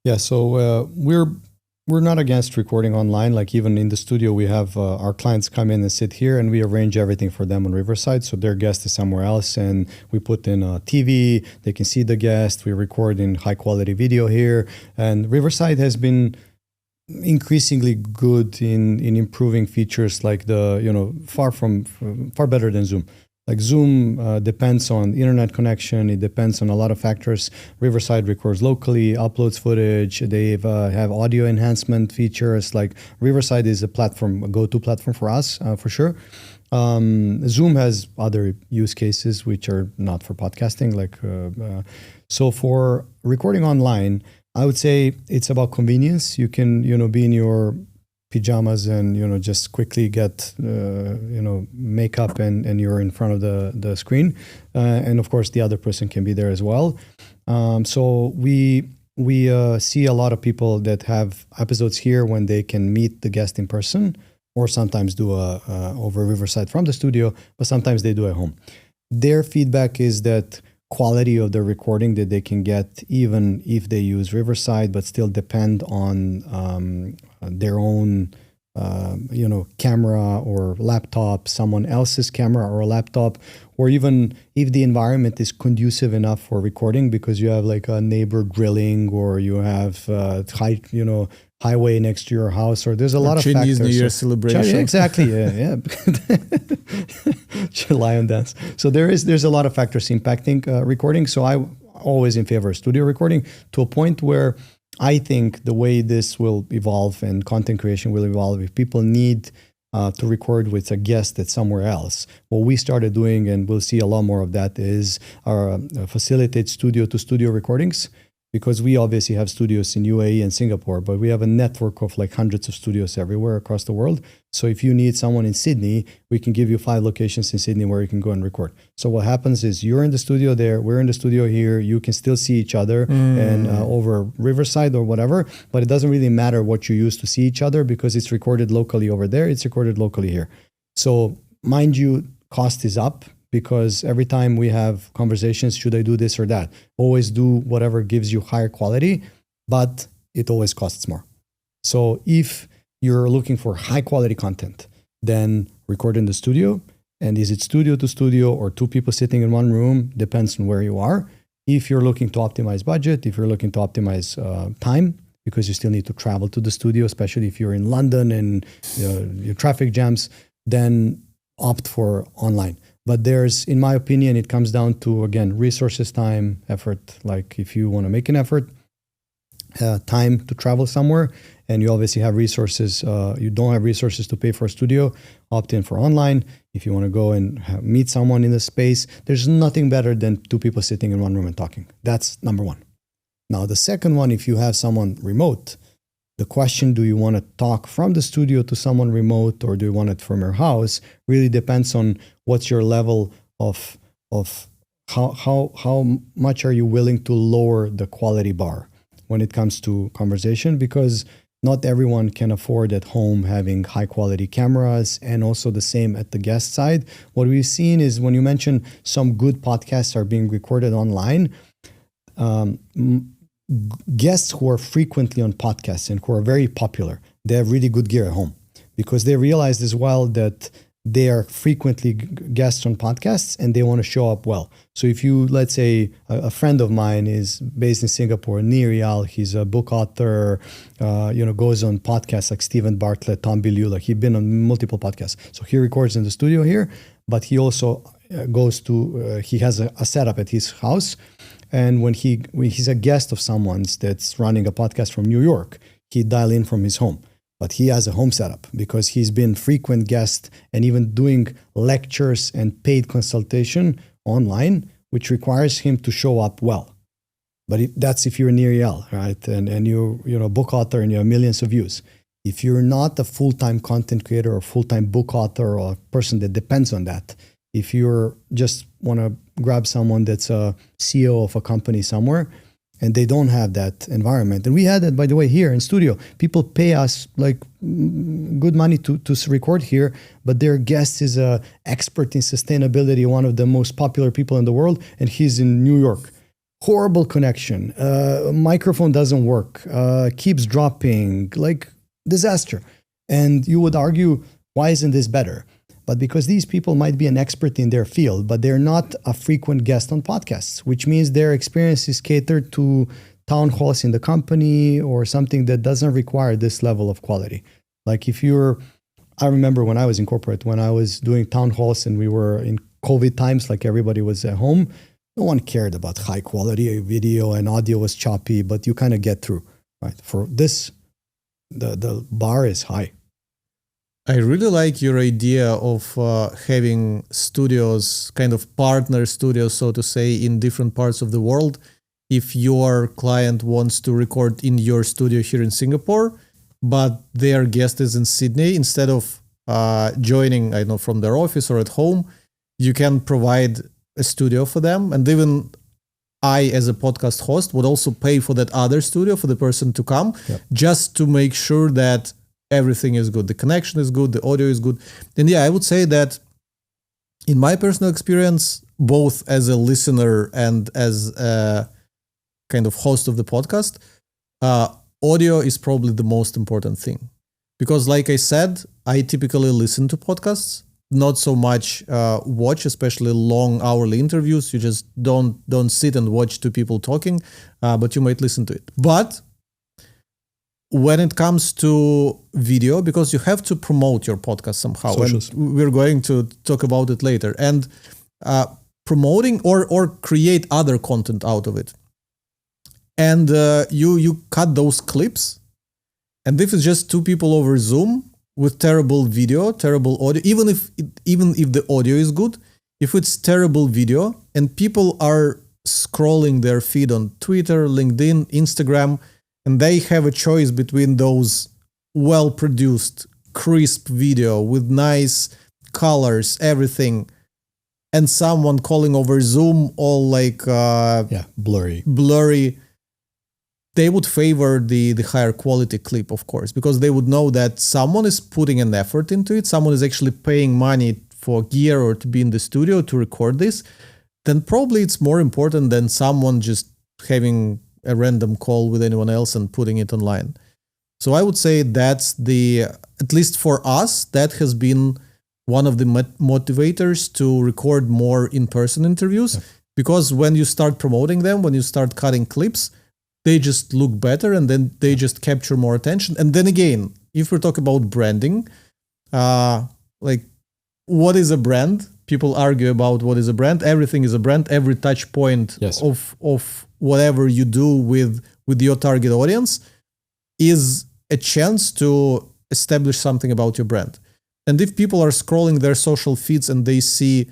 Yeah, so we're not against recording online. Like even in the studio, we have our clients come in and sit here, and we arrange everything for them on Riverside. So their guest is somewhere else, and we put in a TV. They can see the guest. We record in high quality video here, and Riverside has been increasingly good in improving features like far better than Zoom. Like Zoom depends on internet connection. It depends on a lot of factors. Riverside records locally, uploads footage. They have audio enhancement features. Like Riverside is a go-to platform for us, for sure. Zoom has other use cases which are not for podcasting. So for recording online, I would say it's about convenience. You can, be in your pajamas and, just quickly get, makeup and you're in front of the screen. And of course, the other person can be there as well. So we see a lot of people that have episodes here when they can meet the guest in person, or sometimes do over Riverside from the studio, but sometimes they do at home. Their feedback is that quality of the recording that they can get, even if they use Riverside, but still depend on their own, camera or laptop, someone else's camera or laptop, or even if the environment is conducive enough for recording, because you have like a neighbor grilling, or you have highway next to your house, or there's a lot of Chinese factors. New Year celebration. Exactly, yeah. Lion dance. So there's a lot of factors impacting recording. So I'm always in favor of studio recording, to a point where I think the way this will evolve and content creation will evolve, if people need to record with a guest that's somewhere else. What we started doing, and we'll see a lot more of that, is facilitate studio-to-studio recordings. Because we obviously have studios in UAE and Singapore, but we have a network of like hundreds of studios everywhere across the world. So if you need someone in Sydney, we can give you 5 locations in Sydney where you can go and record. So what happens is you're in the studio there, we're in the studio here, you can still see each other and over Riverside or whatever, but it doesn't really matter what you use to see each other, because it's recorded locally over there, it's recorded locally here. So mind you, cost is up, because every time we have conversations, should I do this or that? Always do whatever gives you higher quality, but it always costs more. So if you're looking for high quality content, then record in the studio. And is it studio to studio or 2 people sitting in one room? Depends on where you are. If you're looking to optimize budget, if you're looking to optimize time, because you still need to travel to the studio, especially if you're in London and your traffic jams, then opt for online. But in my opinion, it comes down to, again, resources, time, effort. Like if you want to make an effort, time to travel somewhere, and you obviously have resources, you don't have resources to pay for a studio, opt in for online. If you want to go and meet someone in the space, there's nothing better than 2 people sitting in one room and talking. That's number one. Now, the second one, if you have someone remote, the question, do you want to talk from the studio to someone remote, or do you want it from your house, really depends on what's your level of how much are you willing to lower the quality bar when it comes to conversation, because not everyone can afford at home having high quality cameras, and also the same at the guest side. What we've seen is, when you mention some good podcasts are being recorded online, guests who are frequently on podcasts and who are very popular, they have really good gear at home, because they realized as well that they are frequently guests on podcasts and they want to show up well. So if you, let's say a friend of mine is based in Singapore, near Riyadh, he's a book author, goes on podcasts like Stephen Bartlett, Tom Bilyeu, like he's been on multiple podcasts. So he records in the studio here, but he also he has a setup at his house. And when he's a guest of someone's that's running a podcast from New York, he dial in from his home. But he has a home setup because he's been frequent guest and even doing lectures and paid consultation online, which requires him to show up well. But that's if you're near Yale, right? And you're book author and you have millions of views. If you're not a full-time content creator or full-time book author or a person that depends on that, if you're just want to grab someone that's a CEO of a company somewhere and they don't have that environment. And we had that, by the way, here in studio. People pay us like good money to record here, but their guest is a expert in sustainability, one of the most popular people in the world, and he's in New York. Horrible connection. Microphone doesn't work. Keeps dropping. Like disaster. And you would argue, why isn't this better? But because these people might be an expert in their field, but they're not a frequent guest on podcasts, which means their experience is catered to town halls in the company or something that doesn't require this level of quality. Like I remember when I was in corporate, when I was doing town halls and we were in COVID times, like everybody was at home, no one cared about high quality video and audio was choppy, but you kind of get through, right? For this, the bar is high. I really like your idea of having studios, kind of partner studios, so to say, in different parts of the world. If your client wants to record in your studio here in Singapore, but their guest is in Sydney, instead of joining, I don't know, from their office or at home, you can provide a studio for them. And even I, as a podcast host, would also pay for that other studio for the person to come, just to make sure that everything is good. The connection is good, the audio is good. And yeah, I would say that in my personal experience, both as a listener and as a kind of host of the podcast, audio is probably the most important thing. Because like I said, I typically listen to podcasts, not so much watch, especially long hourly interviews. You just don't sit and watch two people talking, but you might listen to it. But when it comes to video, because you have to promote your podcast somehow, Socials. And we're going to talk about it later, and promoting or create other content out of it. And you cut those clips, and if it's just two people over Zoom with terrible video, terrible audio, even if the audio is good, if it's terrible video and people are scrolling their feed on Twitter, LinkedIn, Instagram, and they have a choice between those well-produced, crisp video with nice colors, everything, and someone calling over Zoom all like blurry, they would favor the higher quality clip, of course, because they would know that someone is putting an effort into it, someone is actually paying money for gear or to be in the studio to record this. Then probably it's more important than someone just having a random call with anyone else and putting it online. So I would say that's at least for us, that has been one of the motivators to record more in-person interviews, because when you start promoting them, when you start cutting clips, they just look better and then they just capture more attention. And then again, if we're talking about branding, like what is a brand? People argue about what is a brand. Everything is a brand. Every touch point of whatever you do with your target audience is a chance to establish something about your brand. And if people are scrolling their social feeds and they see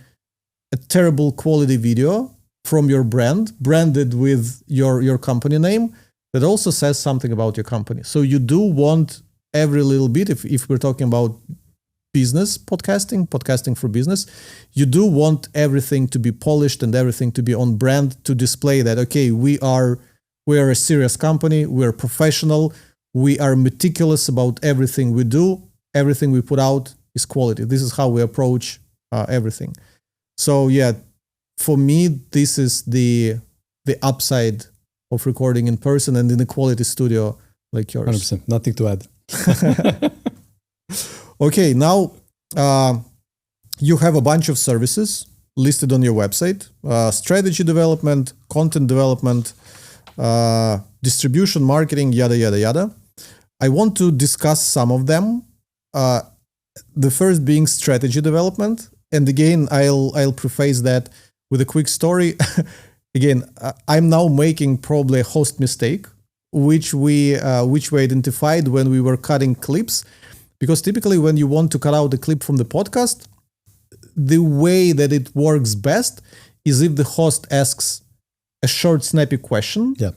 a terrible quality video from your brand, branded with your company name, that also says something about your company. So you do want every little bit, if we're talking about business podcasting for business, you do want everything to be polished and everything to be on brand to display that, okay, we are a serious company, we're professional, we are meticulous about everything we do, everything we put out is quality. This is how we approach everything. So yeah, for me, this is the upside of recording in person and in a quality studio like yours. 100%. Nothing to add. Okay, now you have a bunch of services listed on your website. Strategy development, content development, distribution, marketing, yada, yada, yada. I want to discuss some of them. The first being strategy development. And again, I'll preface that with a quick story. Again, I'm now making probably a host mistake, which we identified when we were cutting clips. Because typically when you want to cut out a clip from the podcast, the way that it works best is if the host asks a short, snappy question. Yeah.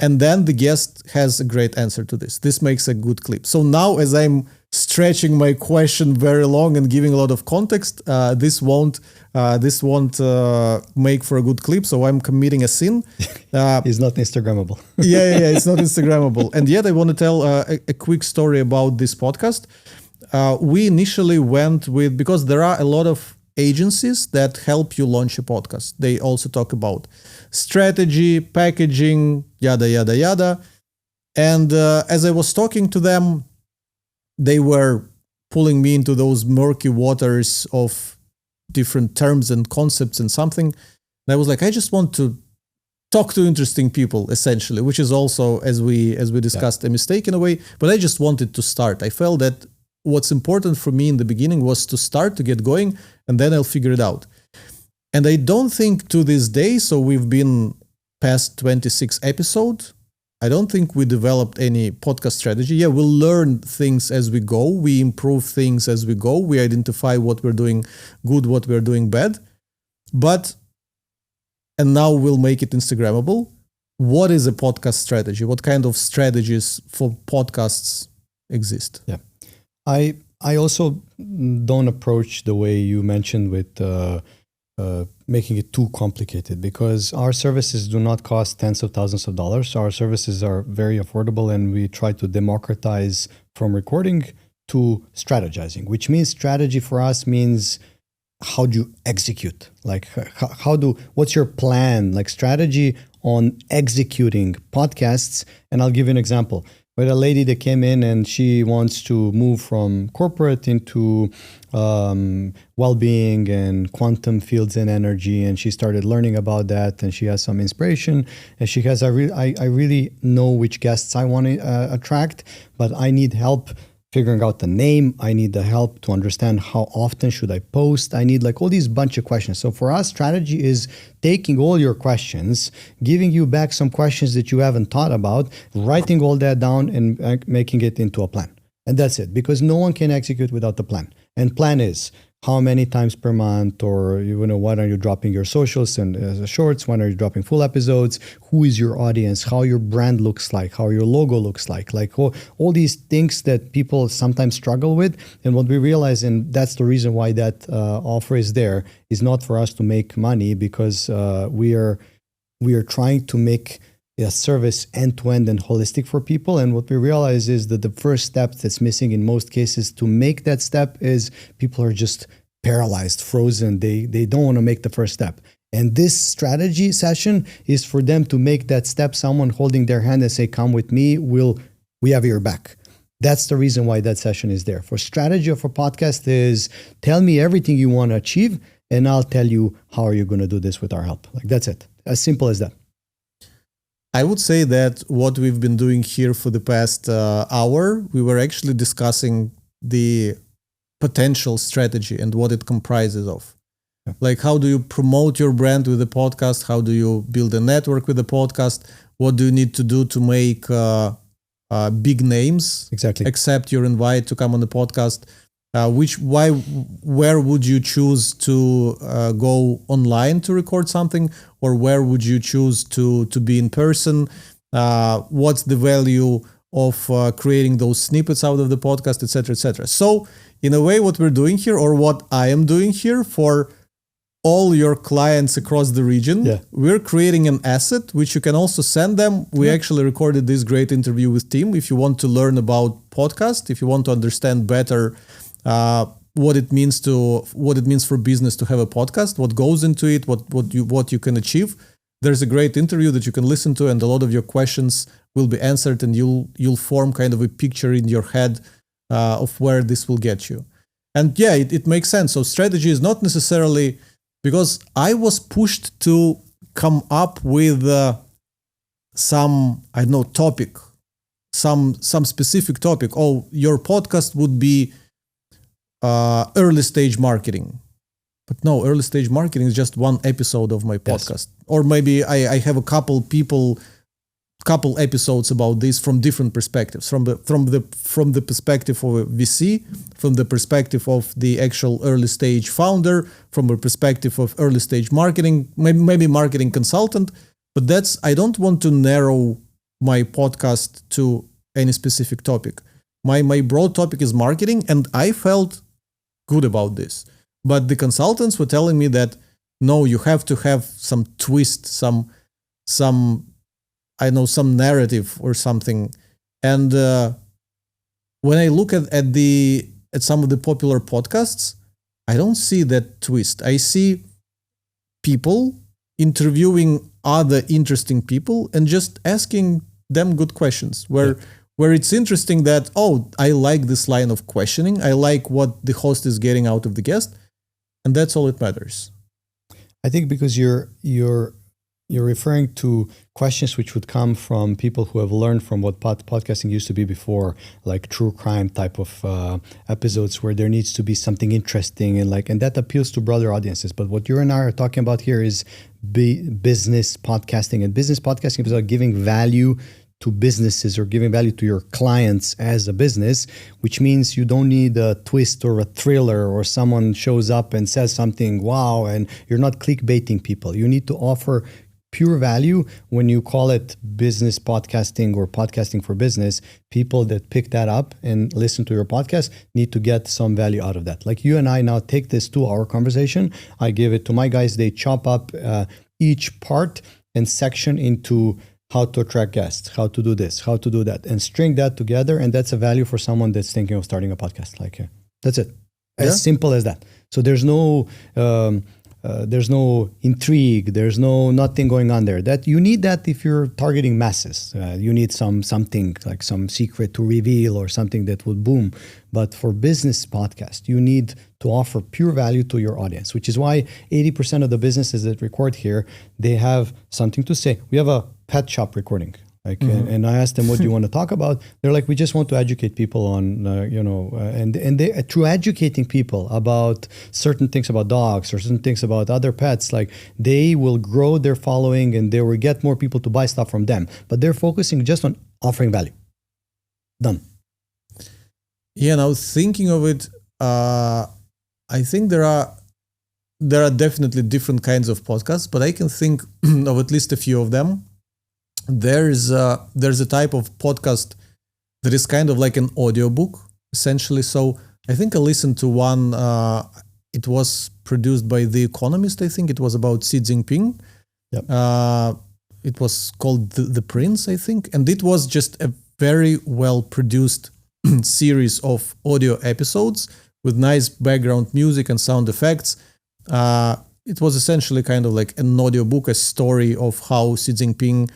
And then the guest has a great answer to this. This makes a good clip. So now, as I'm stretching my question very long and giving a lot of context, this won't make for a good clip. So I'm committing a sin. It's not Instagrammable. yeah, it's not Instagrammable. And yet I want to tell a quick story about this podcast. We initially went with, because there are a lot of agencies that help you launch a podcast. They also talk about strategy, packaging, yada, yada, yada. And as I was talking to them, they were pulling me into those murky waters of different terms and concepts and something. And I was like, I just want to talk to interesting people, essentially, which is also, as we discussed, a mistake in a way. But I just wanted to start. I felt that what's important for me in the beginning was to start, to get going, and then I'll figure it out. And I don't think to this day, so we've been past 26 episodes, I don't think we developed any podcast strategy. Yeah, we'll learn things as we go. We improve things as we go. We identify what we're doing good, what we're doing bad. And now we'll make it Instagrammable. What is a podcast strategy? What kind of strategies for podcasts exist? Yeah. I also don't approach the way you mentioned with making it too complicated, because our services do not cost tens of thousands of dollars. Our services are very affordable, and we try to democratize from recording to strategizing, which means strategy for us means how do you execute? Like what's your plan? Like strategy on executing podcasts. And I'll give you an example. With a lady that came in and she wants to move from corporate into well-being and quantum fields and energy, and she started learning about that, and she has some inspiration, and she has I really know which guests I want to attract, but I need help figuring out the name. I need the help to understand how often should I post. I need like all these bunch of questions. So for us, strategy is taking all your questions, giving you back some questions that you haven't thought about, writing all that down and making it into a plan. And that's it, because no one can execute without the plan. And plan is how many times per month, or when are you dropping your socials and shorts, when are you dropping full episodes, who is your audience, how your brand looks like, how your logo looks like all these things that people sometimes struggle with. And what we realize, and that's the reason why that offer is there, is not for us to make money, because we are trying to make a service end-to-end and holistic for people. And what we realize is that the first step that's missing in most cases to make that step is people are just paralyzed, frozen. They don't want to make the first step. And this strategy session is for them to make that step, someone holding their hand and say, come with me, we have your back. That's the reason why that session is there. For strategy of a podcast is tell me everything you want to achieve, and I'll tell you how are you going to do this with our help. Like that's it. As simple as that. I would say that what we've been doing here for the past hour, we were actually discussing the potential strategy and what it comprises of. Yeah. Like, how do you promote your brand with the podcast? How do you build a network with the podcast? What do you need to do to make big names accept your invite to come on the podcast? Where would you choose to go online to record something, or where would you choose to be in person? What's the value of creating those snippets out of the podcast, etc., etc. So in a way, what we're doing here, or what I am doing here for all your clients across the region, we're creating an asset which you can also send them. We actually recorded this great interview with Tim. If you want to learn about podcast, if you want to understand better what it means for business to have a podcast, what goes into it, what you can achieve, there's a great interview that you can listen to, and a lot of your questions will be answered, and you'll form kind of a picture in your head of where this will get you. And yeah, it makes sense. So strategy is not necessarily, because I was pushed to come up with some, I don't know, topic, some specific topic. Oh, your podcast would be early stage marketing. But no, early stage marketing is just one episode of my podcast. Yes. Or maybe I have a couple episodes about this from different perspectives, from the perspective of a VC, from the perspective of the actual early stage founder, from a perspective of early stage marketing, maybe marketing consultant. But I don't want to narrow my podcast to any specific topic. My broad topic is marketing, and I felt good about this. But the consultants were telling me that no, you have to have some twist, some some narrative or something. And when I look at some of the popular podcasts, I don't see that twist. I see people interviewing other interesting people and just asking them good questions where it's interesting that, oh, I like this line of questioning. I like what the host is getting out of the guest. And that's all it matters. I think because you're referring to questions which would come from people who have learned from what podcasting used to be before, like true crime type of episodes where there needs to be something interesting and that appeals to broader audiences. But what you and I are talking about here is business podcasting, and business podcasting is about giving value to businesses or giving value to your clients as a business, which means you don't need a twist or a thriller or someone shows up and says something, wow, and you're not clickbaiting people. You need to offer pure value. When you call it business podcasting or podcasting for business, people that pick that up and listen to your podcast need to get some value out of that. Like you and I now take this 2-hour conversation. I give it to my guys. They chop up each part and section into how to attract guests, how to do this, how to do that, and string that together. And that's a value for someone that's thinking of starting a podcast. That's it. As simple as that. So there's no intrigue. There's nothing going on there. That you need that if you're targeting masses. You need something like some secret to reveal or something that would boom. But for business podcast, you need to offer pure value to your audience, which is why 80% of the businesses that record here, they have something to say. We have a pet shop recording. And I asked them, what do you want to talk about? They're like, we just want to educate people on, and they, through educating people about certain things about dogs or certain things about other pets, like they will grow their following and they will get more people to buy stuff from them. But they're focusing just on offering value. Done. Yeah, now thinking of it, I think there are definitely different kinds of podcasts, but I can think of at least a few of them. There's a type of podcast that is kind of like an audiobook, essentially. So I think I listened to one, it was produced by The Economist, I think. It was about Xi Jinping. Yep. It was called the Prince, I think. And it was just a very well-produced series of audio episodes with nice background music and sound effects. It was essentially kind of like an audiobook, a story of how Xi Jinping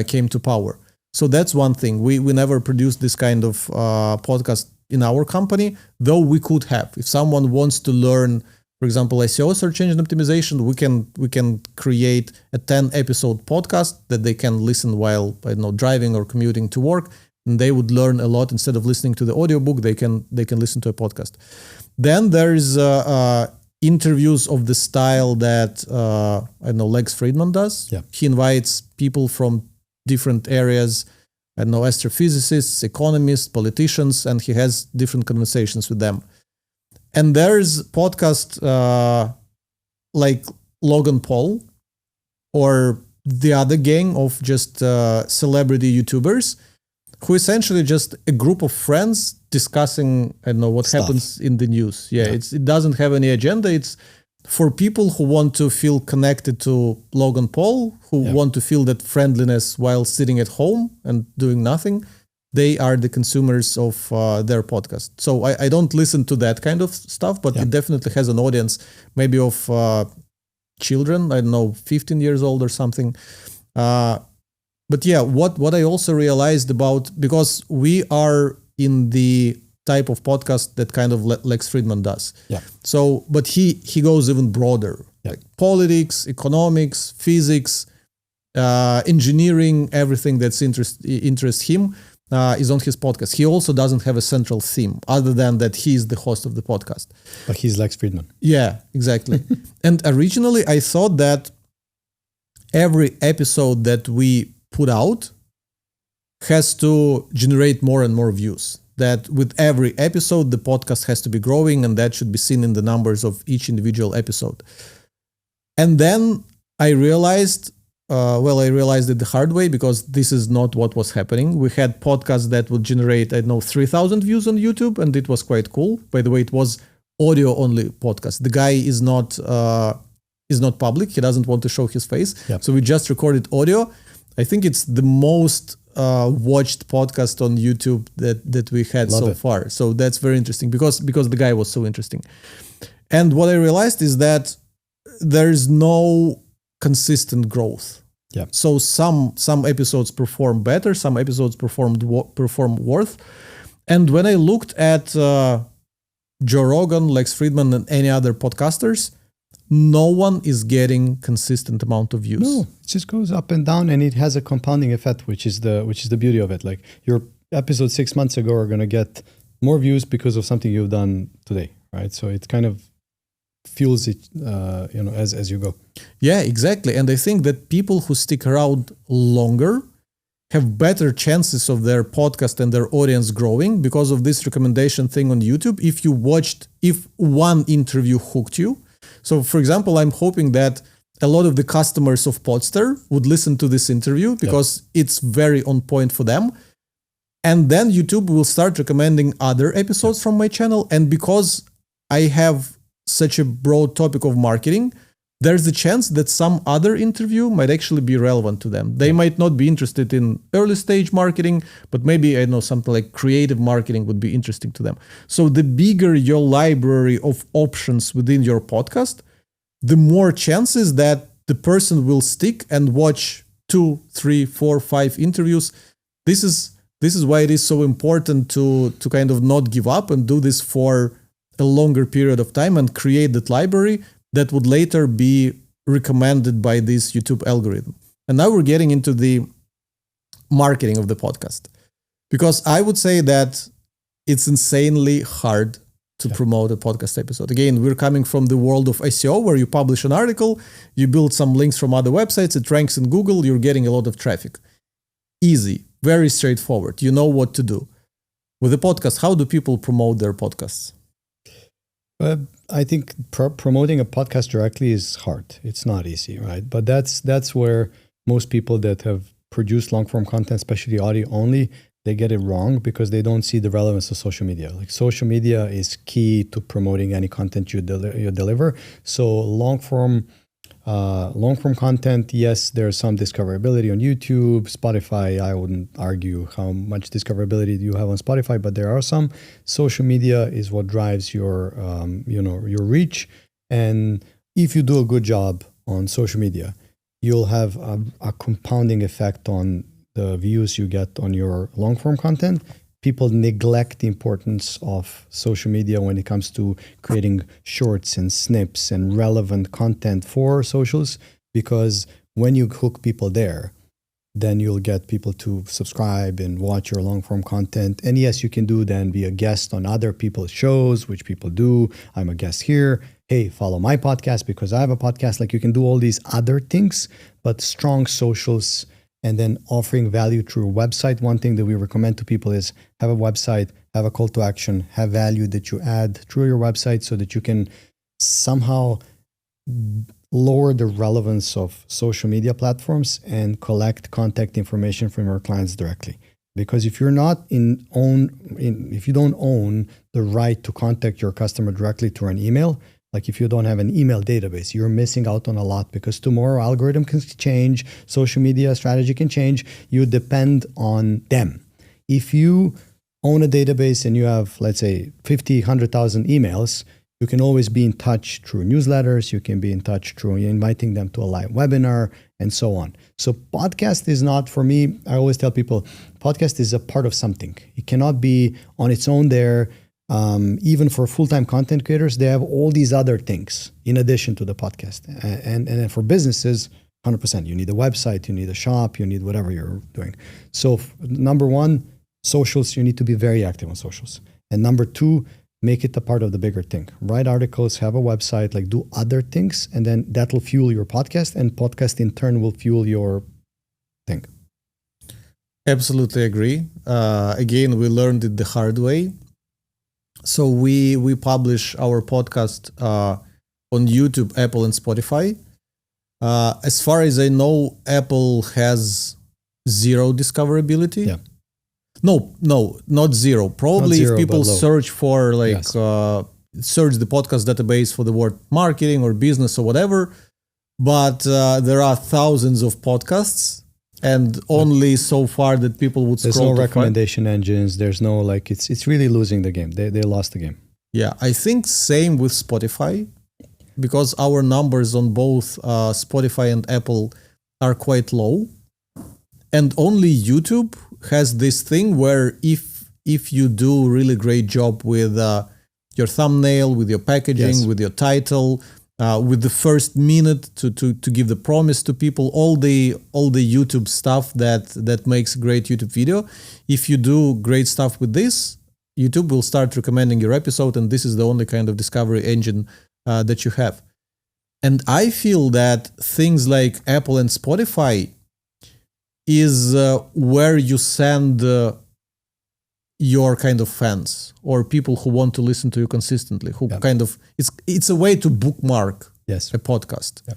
came to power. So that's one thing. We never produced this kind of podcast in our company, though we could have. If someone wants to learn, for example, SEO, search engine optimization, we can create a 10-episode podcast that they can listen while, driving or commuting to work, and they would learn a lot. Instead of listening to the audiobook, they can listen to a podcast. Then there is interviews of the style that Lex Friedman does. Yeah. He invites people from different areas, astrophysicists, economists, politicians, and he has different conversations with them. And there's podcast like Logan Paul or the other gang of just celebrity YouTubers who essentially just a group of friends discussing, what stuff happens in the news. Yeah. It doesn't have any agenda. It's for people who want to feel connected to Logan Paul, who want to feel that friendliness while sitting at home and doing nothing. They are the consumers of their podcast. So I don't listen to that kind of stuff, but it definitely has an audience, maybe of children, 15 years old or something. But yeah, what I also realized about, because we are in the type of podcast that kind of Lex Friedman does. Yeah. So, but he goes even broader, like politics, economics, physics, engineering, everything that's interests him is on his podcast. He also doesn't have a central theme other than that he is the host of the podcast. But he's Lex Friedman. Yeah, exactly. And originally I thought that every episode that we put out has to generate more and more views. That with every episode, the podcast has to be growing, and that should be seen in the numbers of each individual episode. And then I realized I realized it the hard way because this is not what was happening. We had podcasts that would generate, 3,000 views on YouTube, and it was quite cool. By the way, it was audio only podcast. The guy is not public. He doesn't want to show his face. Yep. So we just recorded audio. I think it's the most watched podcast on YouTube that we had so far. So that's very interesting because the guy was so interesting. And what I realized is that there's no consistent growth. Yeah. So some episodes perform better, some episodes perform worse. And when I looked at Joe Rogan, Lex Friedman, and any other podcasters, no one is getting consistent amount of views. No, it just goes up and down, and it has a compounding effect, which is the beauty of it. Like your episodes 6 months ago are going to get more views because of something you've done today, right? So it kind of fuels it, as you go. Yeah, exactly. And I think that people who stick around longer have better chances of their podcast and their audience growing because of this recommendation thing on YouTube. If one interview hooked you. So for example, I'm hoping that a lot of the customers of Poddster would listen to this interview because it's very on point for them. And then YouTube will start recommending other episodes from my channel. And because I have such a broad topic of marketing, there's a chance that some other interview might actually be relevant to them. They might not be interested in early stage marketing, but maybe, something like creative marketing would be interesting to them. So the bigger your library of options within your podcast, the more chances that the person will stick and watch 2, 3, 4, 5 interviews. This is why it is so important to kind of not give up and do this for a longer period of time and create that library that would later be recommended by this YouTube algorithm. And now we're getting into the marketing of the podcast, because I would say that it's insanely hard to promote a podcast episode. Again, we're coming from the world of SEO, where you publish an article, you build some links from other websites, it ranks in Google, you're getting a lot of traffic. Easy, very straightforward. You know what to do. With a podcast, how do people promote their podcasts? I think promoting a podcast directly is hard. It's not easy, right? But that's where most people that have produced long-form content, especially audio only, they get it wrong because they don't see the relevance of social media. Like social media is key to promoting any content you deliver. So long-form content, yes, there's some discoverability on YouTube, Spotify. I wouldn't argue how much discoverability you have on Spotify, but there are some. Social media is what drives your reach. And if you do a good job on social media, you'll have a compounding effect on the views you get on your long-form content. People neglect the importance of social media when it comes to creating shorts and snips and relevant content for socials, because when you hook people there, then you'll get people to subscribe and watch your long-form content. And yes, you can be a guest on other people's shows, which people do. I'm a guest here. Hey, follow my podcast because I have a podcast. Like, you can do all these other things, but strong socials and then offering value through a website. One thing that we recommend to people is have a website, have a call to action, have value that you add through your website so that you can somehow lower the relevance of social media platforms and collect contact information from your clients directly. Because if you're not if you don't own the right to contact your customer directly through an email, like if you don't have an email database, you're missing out on a lot, because tomorrow algorithm can change, social media strategy can change. You depend on them. If you own a database and you have, let's say, 50, 100,000 emails, you can always be in touch through newsletters. You can be in touch through inviting them to a live webinar and so on. So podcast is not, for me, I always tell people, podcast is a part of something. It cannot be on its own there. Even for full-time content creators, they have all these other things in addition to the podcast. And for businesses, 100%, you need a website, you need a shop, you need whatever you're doing. So number one, socials, you need to be very active on socials. And number two, make it a part of the bigger thing. Write articles, have a website, like do other things, and then that will fuel your podcast, and podcast in turn will fuel your thing. Absolutely agree. Again, we learned it the hard way. So we publish our podcast on YouTube, Apple, and Spotify. As far as I know, Apple has zero discoverability. Yeah. No, not zero. Probably Not zero, if people but low. search for Yes. search the podcast database for the word marketing or business or whatever, but there are thousands of podcasts, and only so far that people would There's scroll no to recommendation engines. There's no like it's really losing the game. They lost the game. Yeah, I think same with Spotify, because our numbers on both Spotify and Apple are quite low, and only YouTube has this thing where if you do really great job with your thumbnail, with your packaging, Yes. with your title, with the first minute to give the promise to people, all the YouTube stuff that makes a great YouTube video. If you do great stuff with this, YouTube will start recommending your episode, and this is the only kind of discovery engine that you have. And I feel that things like Apple and Spotify is where you send your kind of fans or people who want to listen to you consistently, who kind of, it's a way to bookmark Yes. a podcast. Yeah.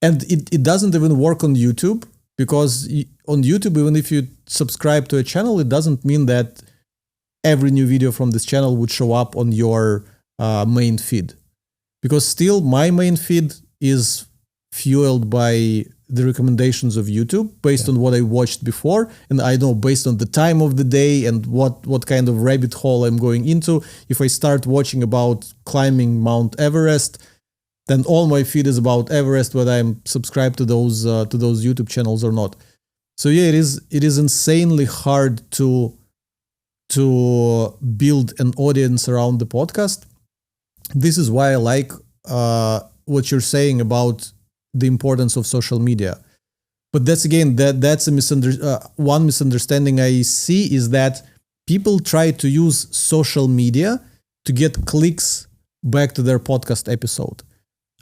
And it doesn't even work on YouTube, because on YouTube, even if you subscribe to a channel, it doesn't mean that every new video from this channel would show up on your main feed. Because still my main feed is fueled by the recommendations of YouTube based on what I watched before. And I know based on the time of the day and what kind of rabbit hole I'm going into. If I start watching about climbing Mount Everest, then all my feed is about Everest, whether I'm subscribed to those YouTube channels or not. So yeah, it is insanely hard to build an audience around the podcast. This is why I like what you're saying about the importance of social media. But that's again, that's a one misunderstanding I see is that people try to use social media to get clicks back to their podcast episode.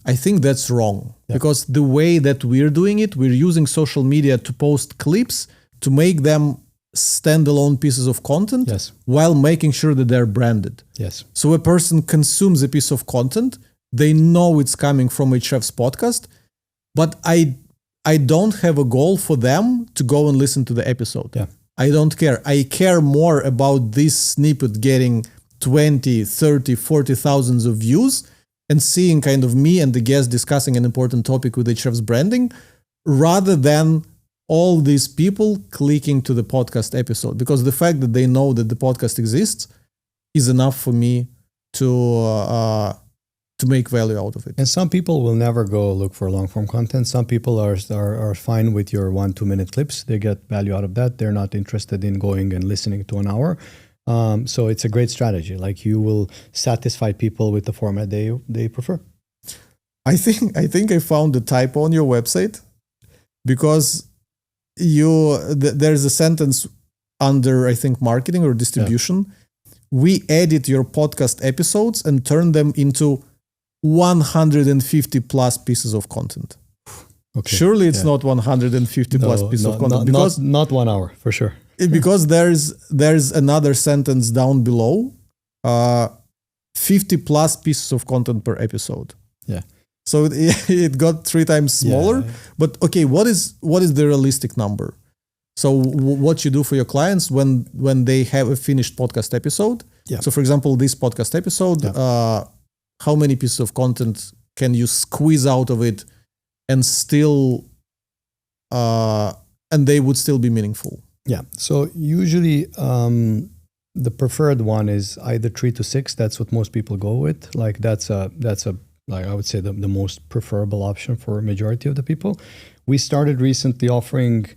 I think that's wrong, because the way that we're doing it, we're using social media to post clips to make them standalone pieces of content, while making sure that they're branded. Yes. So a person consumes a piece of content, they know it's coming from a chef's podcast, but I don't have a goal for them to go and listen to the episode. Yeah. I don't care. I care more about this snippet getting 20, 30, 40,000 of views and seeing kind of me and the guest discussing an important topic with the chef's branding, rather than all these people clicking to the podcast episode. Because the fact that they know that the podcast exists is enough for me to make value out of it. And some people will never go look for long form content. Some people are fine with your 1-2 minute clips. They get value out of that. They're not interested in going and listening to an hour. So it's a great strategy. Like, you will satisfy people with the format they prefer. I think I found a typo on your website, because there's a sentence under, I think, marketing or distribution. We edit your podcast episodes and turn them into 150 plus pieces of content. Okay. Surely it's not 150 plus pieces of content, because not 1 hour for sure. Because there's another sentence down below, 50 plus pieces of content per episode. Yeah. So it got 3 times smaller. Yeah. But okay, what is the realistic number? So what you do for your clients when they have a finished podcast episode? Yeah. So for example, this podcast episode, how many pieces of content can you squeeze out of it and still, and they would still be meaningful? Yeah. So usually the preferred one is either 3 to 6. That's what most people go with. Like that's a like I would say the most preferable option for a majority of the people. We started recently offering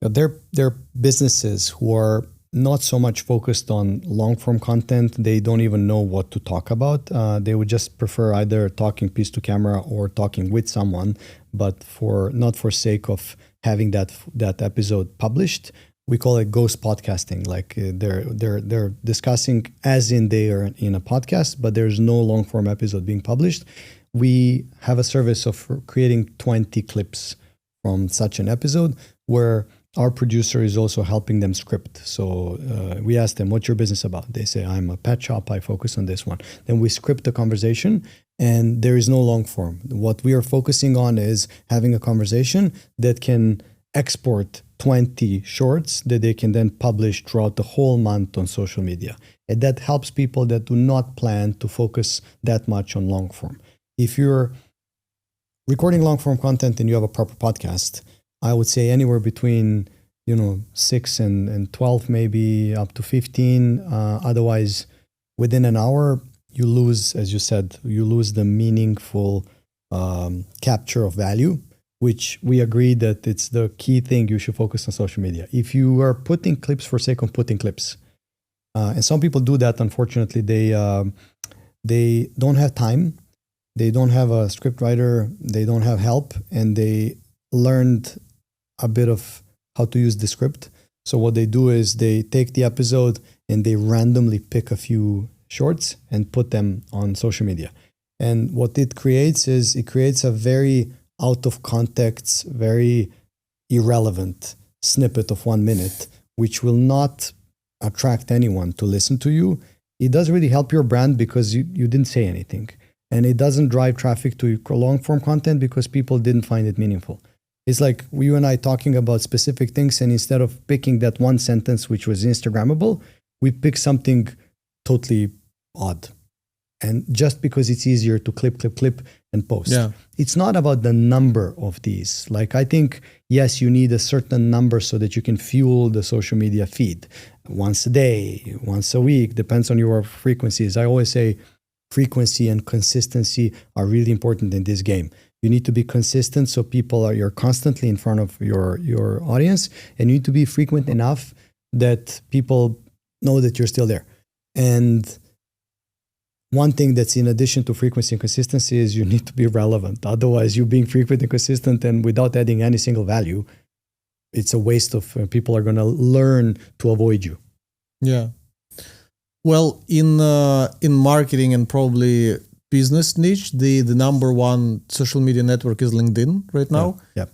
their businesses who are not so much focused on long form content. They don't even know what to talk about. They would just prefer either talking piece to camera or talking with someone, but not for sake of having that episode published. We call it ghost podcasting. Like they're discussing as in they are in a podcast, but there's no long form episode being published. We have a service of creating 20 clips from such an episode, where our producer is also helping them script. So we ask them, what's your business about? They say, I'm a pet shop. I focus on this one. Then we script the conversation and there is no long form. What we are focusing on is having a conversation that can export 20 shorts that they can then publish throughout the whole month on social media. And that helps people that do not plan to focus that much on long form. If you're recording long form content and you have a proper podcast, I would say anywhere between 6 and 12, maybe up to 15. Otherwise, within an hour, you lose, as you said, the meaningful capture of value, which we agree that it's the key thing you should focus on social media. If you are putting clips for sake of putting clips, and some people do that, unfortunately, they don't have time, they don't have a script writer, they don't have help, and they learned a bit of how to use the script. So what they do is they take the episode and they randomly pick a few shorts and put them on social media. And what it creates is it creates a very out of context, very irrelevant snippet of 1 minute, which will not attract anyone to listen to you. It does really help your brand because you didn't say anything. And it doesn't drive traffic to long form content because people didn't find it meaningful. It's like you and I talking about specific things, and instead of picking that one sentence which was Instagrammable, we pick something totally odd. And just because it's easier to clip and post. Yeah. It's not about the number of these. Like, I think, yes, you need a certain number so that you can fuel the social media feed. Once a day, once a week, depends on your frequencies. I always say frequency and consistency are really important in this game. You need to be consistent so you're constantly in front of your audience, and you need to be frequent enough that people know that you're still there. And one thing that's in addition to frequency and consistency is you need to be relevant. Otherwise, you being frequent and consistent and without adding any single value, it's a waste of people are going to learn to avoid you. Yeah. Well, in marketing and probably business niche, the number one social media network is LinkedIn right now. Yeah.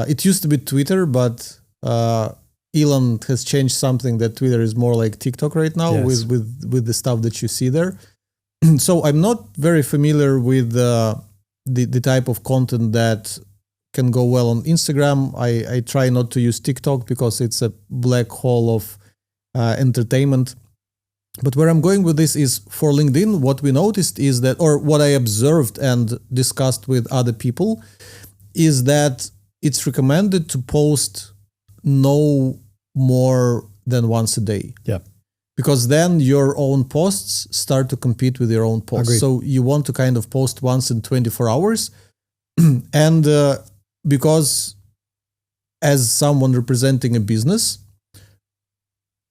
It used to be Twitter, but Elon has changed something that Twitter is more like TikTok right now. Yes. with the stuff that you see there. So I'm not very familiar with the type of content that can go well on Instagram. I try not to use TikTok because it's a black hole of entertainment. But where I'm going with this is for LinkedIn, what we noticed is that, or what I observed and discussed with other people, is that it's recommended to post no more than once a day. Yeah. Because then your own posts start to compete with your own posts. Agreed. So you want to kind of post once in 24 hours. And because as someone representing a business,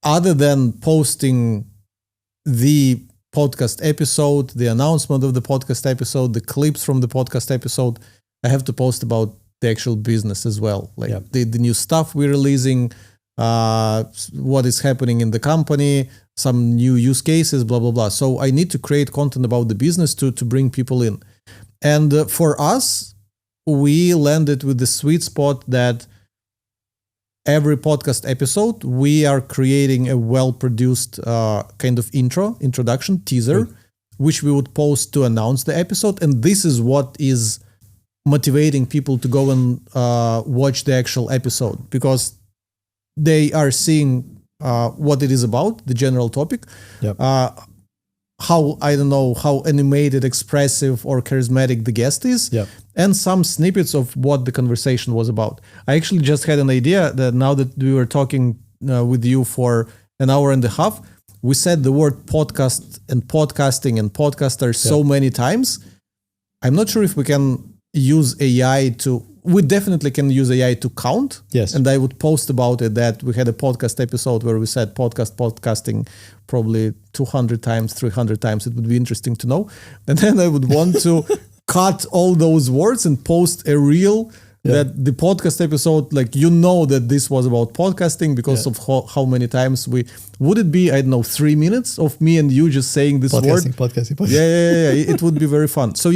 other than posting the podcast episode, the announcement of the podcast episode, the clips from the podcast episode, I have to post about the actual business as well. Like the new stuff we're releasing, what is happening in the company, some new use cases, blah, blah, blah. So I need to create content about the business to bring people in. And for us, we landed with the sweet spot that every podcast episode, we are creating a well-produced kind of introduction, teaser, which we would post to announce the episode. And this is what is motivating people to go and watch the actual episode, because they are seeing what it is about, the general topic, how animated, expressive, or charismatic the guest is, and some snippets of what the conversation was about. I actually just had an idea that now that we were talking with you for an hour and a half, we said the word podcast and podcasting and podcaster so many times. I'm not sure if we can use AI to... We definitely can use AI to count. Yes. And I would post about it that we had a podcast episode where we said podcasting probably 200 times, 300 times. It would be interesting to know. And then I would want to cut all those words and post a reel that the podcast episode, like, that this was about podcasting because of how many times would it be, I don't know, 3 minutes of me and you just saying this word? Podcasting. Yeah. It would be very fun. So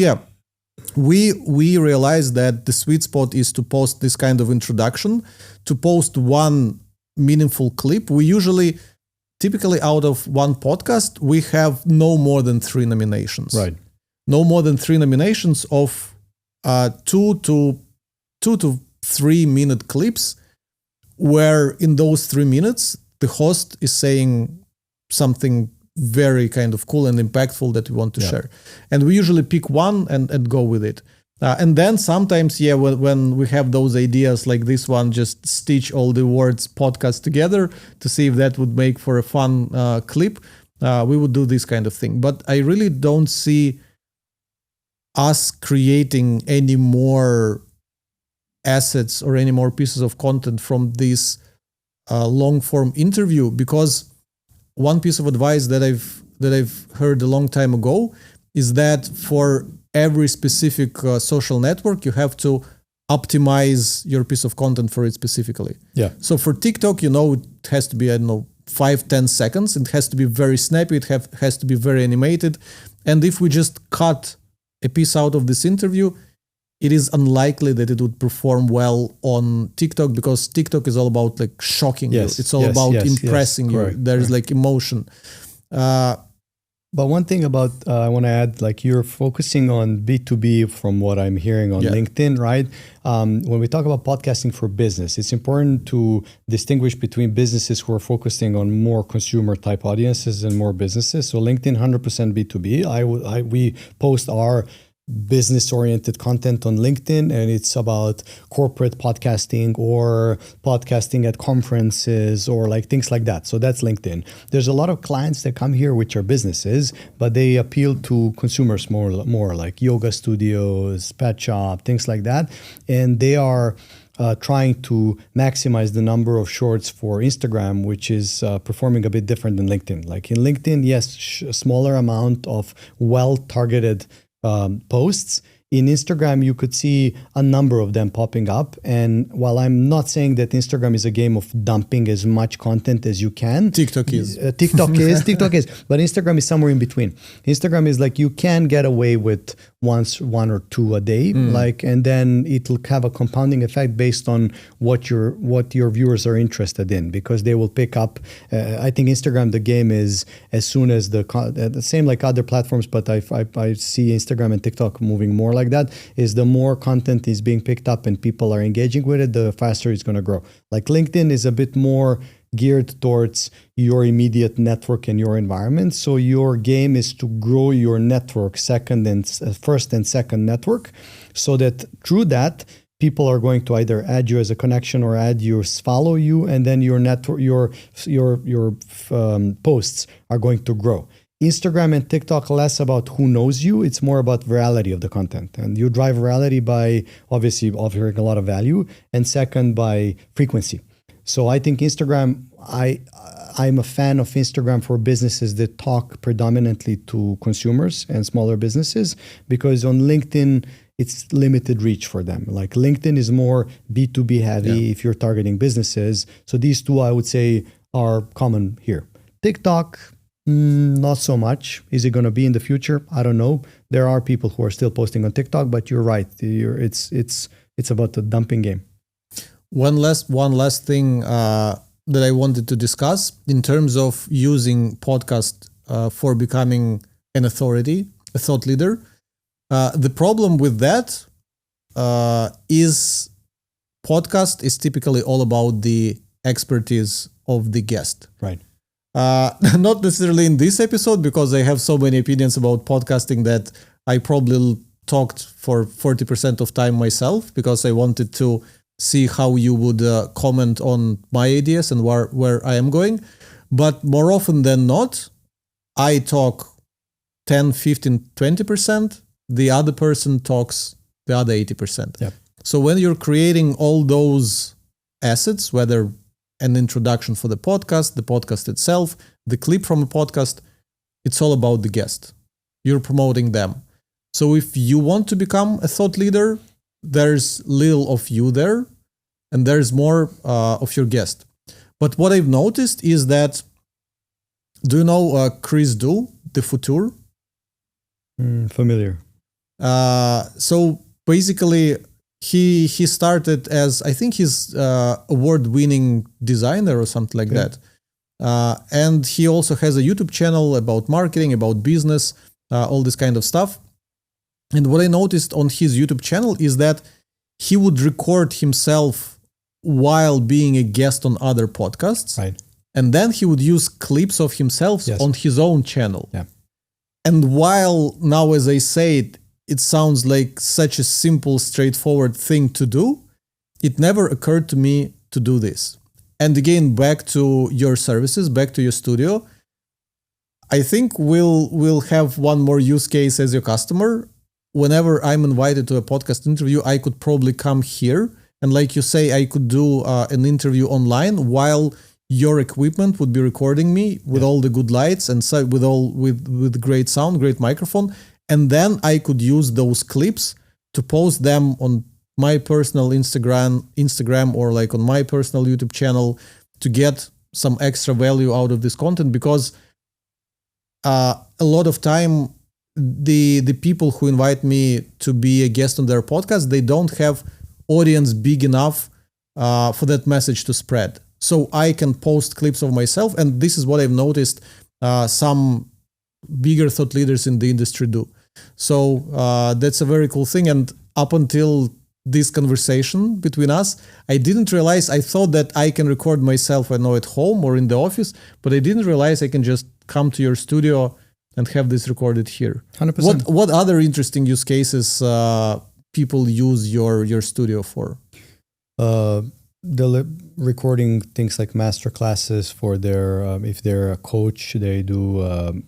we realized that the sweet spot is to post this kind of introduction, to post one meaningful clip. We typically out of one podcast, we have no more than 3 nominations. Right. no more than 3 nominations of 2 to 3 minute clips, where in those 3 minutes, the host is saying something very kind of cool and impactful that we want to share. And we usually pick one and go with it. And then sometimes, when we have those ideas like this one, just stitch all the words podcast together to see if that would make for a fun clip. We would do this kind of thing. But I really don't see us creating any more assets or any more pieces of content from this long form interview, because one piece of advice that I've heard a long time ago is that for every specific social network, you have to optimize your piece of content for it specifically. Yeah. So for TikTok, it has to be, 5-10 seconds. It has to be very snappy. It has to be very animated. And if we just cut a piece out of this interview, it is unlikely that it would perform well on TikTok, because TikTok is all about like shocking you. It's all about impressing you. There's like emotion. But one thing about, I want to add, like you're focusing on B2B from what I'm hearing on LinkedIn, right? When we talk about podcasting for business, it's important to distinguish between businesses who are focusing on more consumer type audiences and more businesses. So LinkedIn, 100% B2B. We post our business-oriented content on LinkedIn, and it's about corporate podcasting or podcasting at conferences or like things like that. So that's LinkedIn. There's a lot of clients that come here which are businesses, but they appeal to consumers more like yoga studios, pet shop, things like that. And they are trying to maximize the number of shorts for Instagram, which is performing a bit different than LinkedIn. Like in LinkedIn, yes, a smaller amount of well-targeted posts. In Instagram, you could see a number of them popping up. And while I'm not saying that Instagram is a game of dumping as much content as you can, TikTok is. TikTok is. But Instagram is somewhere in between. Instagram is like you can get away with one or two a day, and then it'll have a compounding effect based on what your viewers are interested in, because they will pick up. I think Instagram, the game is as soon as the same like other platforms, but I see Instagram and TikTok moving more like that, is the more content is being picked up and people are engaging with it, the faster it's going to grow. Like LinkedIn is a bit more geared towards your immediate network and your environment. So your game is to grow your network, first and second network, so that through that, people are going to either add you as a connection or follow you, and then your network, your posts are going to grow. Instagram and TikTok, less about who knows you. It's more about virality of the content. And you drive virality by obviously offering a lot of value, and second by frequency. So I think Instagram, I'm a fan of Instagram for businesses that talk predominantly to consumers and smaller businesses, because on LinkedIn, it's limited reach for them. Like LinkedIn is more B2B heavy if you're targeting businesses. So these two, I would say, are common here. TikTok, not so much. Is it going to be in the future? I don't know. There are people who are still posting on TikTok, but you're right. It's about the dumping game. One last thing that I wanted to discuss in terms of using podcast for becoming an authority, a thought leader. The problem with that is podcast is typically all about the expertise of the guest. Right. Not necessarily in this episode, because I have so many opinions about podcasting that I probably talked for 40% of time myself, because I wanted to see how you would comment on my ideas and where I am going. But more often than not, I talk 10, 15, 20%. The other person talks the other 80%. Yep. So when you're creating all those assets, whether an introduction for the podcast itself, the clip from a podcast, it's all about the guest. You're promoting them. So if you want to become a thought leader, there's little of you there, and there's more of your guest. But what I've noticed is that, do you know Chris Du, the Futur? Familiar. So basically, he started as, I think he's award-winning designer or something like that. And he also has a YouTube channel about marketing, about business, all this kind of stuff. And what I noticed on his YouTube channel is that he would record himself while being a guest on other podcasts. Right. And then he would use clips of himself on his own channel. Yeah. And while now, as I say it, it sounds like such a simple, straightforward thing to do, it never occurred to me to do this. And again, back to your services, back to your studio, I think we'll have one more use case as your customer. Whenever I'm invited to a podcast interview, I could probably come here. And like you say, I could do an interview online while your equipment would be recording me with all the good lights and so with great sound, great microphone. And then I could use those clips to post them on my personal Instagram or like on my personal YouTube channel to get some extra value out of this content, because a lot of time the people who invite me to be a guest on their podcast, they don't have audience big enough for that message to spread. So I can post clips of myself, and this is what I've noticed some bigger thought leaders in the industry do. So that's a very cool thing. And up until this conversation between us, I didn't realize, I thought that I can record myself, I know, at home or in the office, but I didn't realize I can just come to your studio and have this recorded here. 100%. What other interesting use cases people use your studio for? The recording things like master classes for their, if they're a coach, they do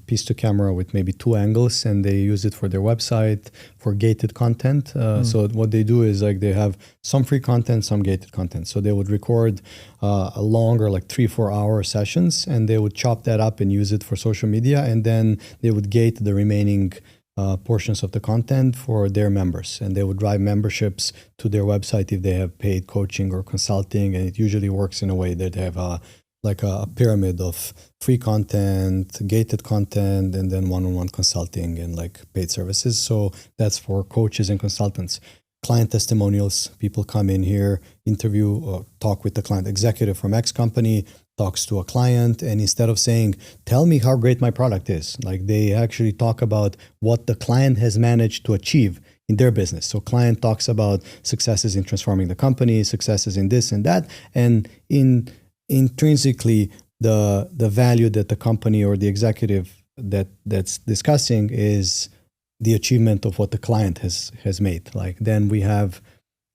piece to camera with maybe 2 angles, and they use it for their website for gated content. So what they do is like they have some free content, some gated content. So they would record a longer, like 3-4 hour sessions, and they would chop that up and use it for social media. And then they would gate the remaining portions of the content for their members, and they would drive memberships to their website if they have paid coaching or consulting. And it usually works in a way that they have a pyramid of free content, gated content, and then one-on-one consulting and like paid services. So that's for coaches and consultants. Client testimonials, people come in here, interview or talk with the client. Executive from X company talks to a client, and instead of saying, tell me how great my product is, like they actually talk about what the client has managed to achieve in their business. So client talks about successes in transforming the company, successes in this and that, and intrinsically the value that the company or the executive that's discussing is the achievement of what the client has made. Like then we have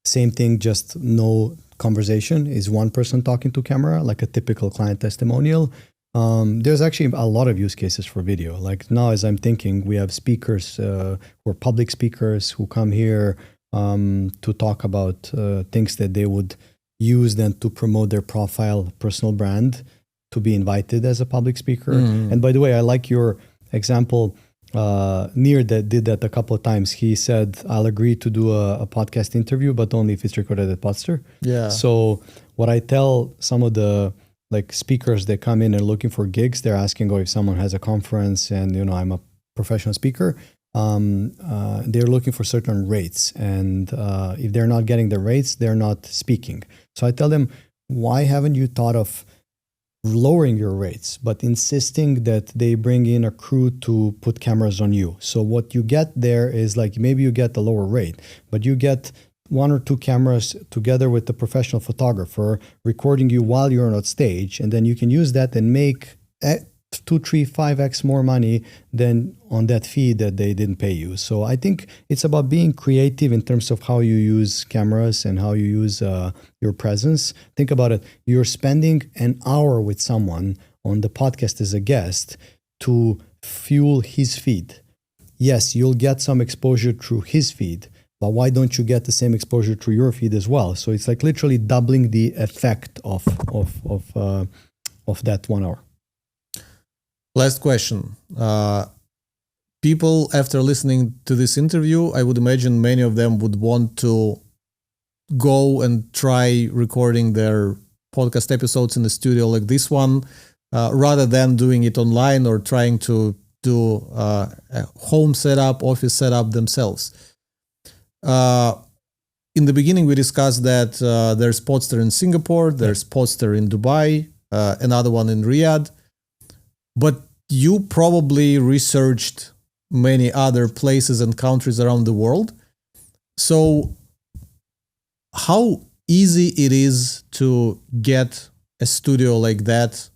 same thing, just no conversation, is one person talking to camera, like a typical client testimonial. There's actually a lot of use cases for video. Like now, as I'm thinking, we have speakers who are public speakers who come here to talk about things that they would use then to promote their profile, personal brand, to be invited as a public speaker. And by the way, I like your example. Nir that did that a couple of times. He said, I'll agree to do a podcast interview, but only if it's recorded at Poddster. Yeah. So what I tell some of the like speakers that come in and looking for gigs, they're asking, if someone has a conference and, I'm a professional speaker, they're looking for certain rates. And if they're not getting the rates, they're not speaking. So I tell them, why haven't you thought of lowering your rates, but insisting that they bring in a crew to put cameras on you? So what you get there is like, maybe you get the lower rate, but you get 1 or 2 cameras together with the professional photographer recording you while you're on stage. And then you can use that and make 2, 3, 5x more money than on that fee that they didn't pay you. So I think it's about being creative in terms of how you use cameras and how you use your presence. Think about it. You're spending an hour with someone on the podcast as a guest to fuel his feed. Yes, you'll get some exposure through his feed, but why don't you get the same exposure through your feed as well? So it's like literally doubling the effect of that 1 hour. Last question. People, after listening to this interview, I would imagine many of them would want to go and try recording their podcast episodes in the studio like this one, rather than doing it online or trying to do a home setup, office setup themselves. In the beginning, we discussed that there's Poddster in Singapore, there's Poddster in Dubai, another one in Riyadh. But you probably researched many other places and countries around the world. So how easy it is to get a studio like that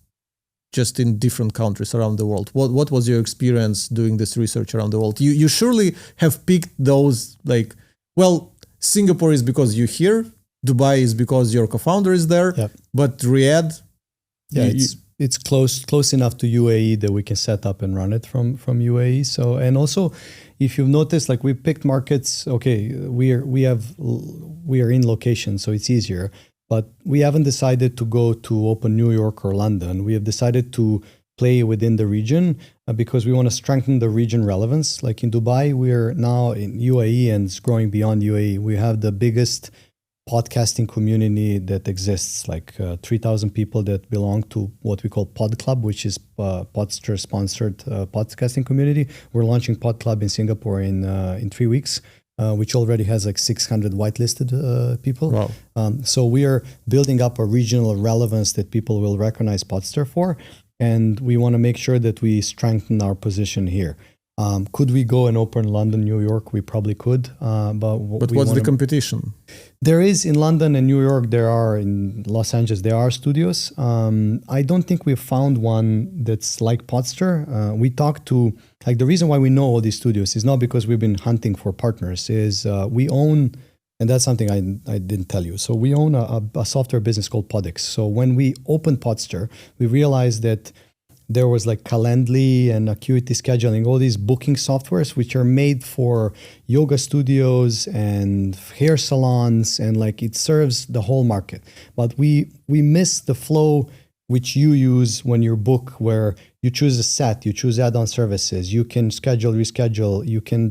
just in different countries around the world? What was your experience doing this research around the world? You surely have picked those, like, well, Singapore is because you're here, Dubai is because your co-founder is there, Yep. but Riyadh, Yeah, it's close enough to UAE that we can set up and run it from UAE. So, and also, if you've noticed, like we picked markets. Okay, we are in location, so it's easier. But we haven't decided to go to open New York or London. We have decided to play within the region because we want to strengthen the region relevance. Like in Dubai, we're now in UAE and it's growing beyond UAE. We have the biggest podcasting community that exists, like 3,000 people that belong to what we call Pod Club, which is Poddster sponsored podcasting community. We're launching Pod Club in Singapore in 3 weeks, which already has like 600 whitelisted people. Wow. So we are building up a regional relevance that people will recognize Poddster for, and we want to make sure that we strengthen our position here. Could we go and open London, New York? We probably could. But what's the competition? There is in London and New York, there are in Los Angeles, there are studios. I don't think we've found one that's like Poddster. We talked to, like the reason why we know all these studios is not because we've been hunting for partners, is we own, and that's something I didn't tell you. So we own a software business called Podyx. So when we opened Poddster, we realized that there was like Calendly and Acuity Scheduling, all these booking softwares which are made for yoga studios and hair salons, and like it serves the whole market. But we miss the flow which you use when you book, where you choose a set, you choose add-on services, you can schedule, reschedule, you can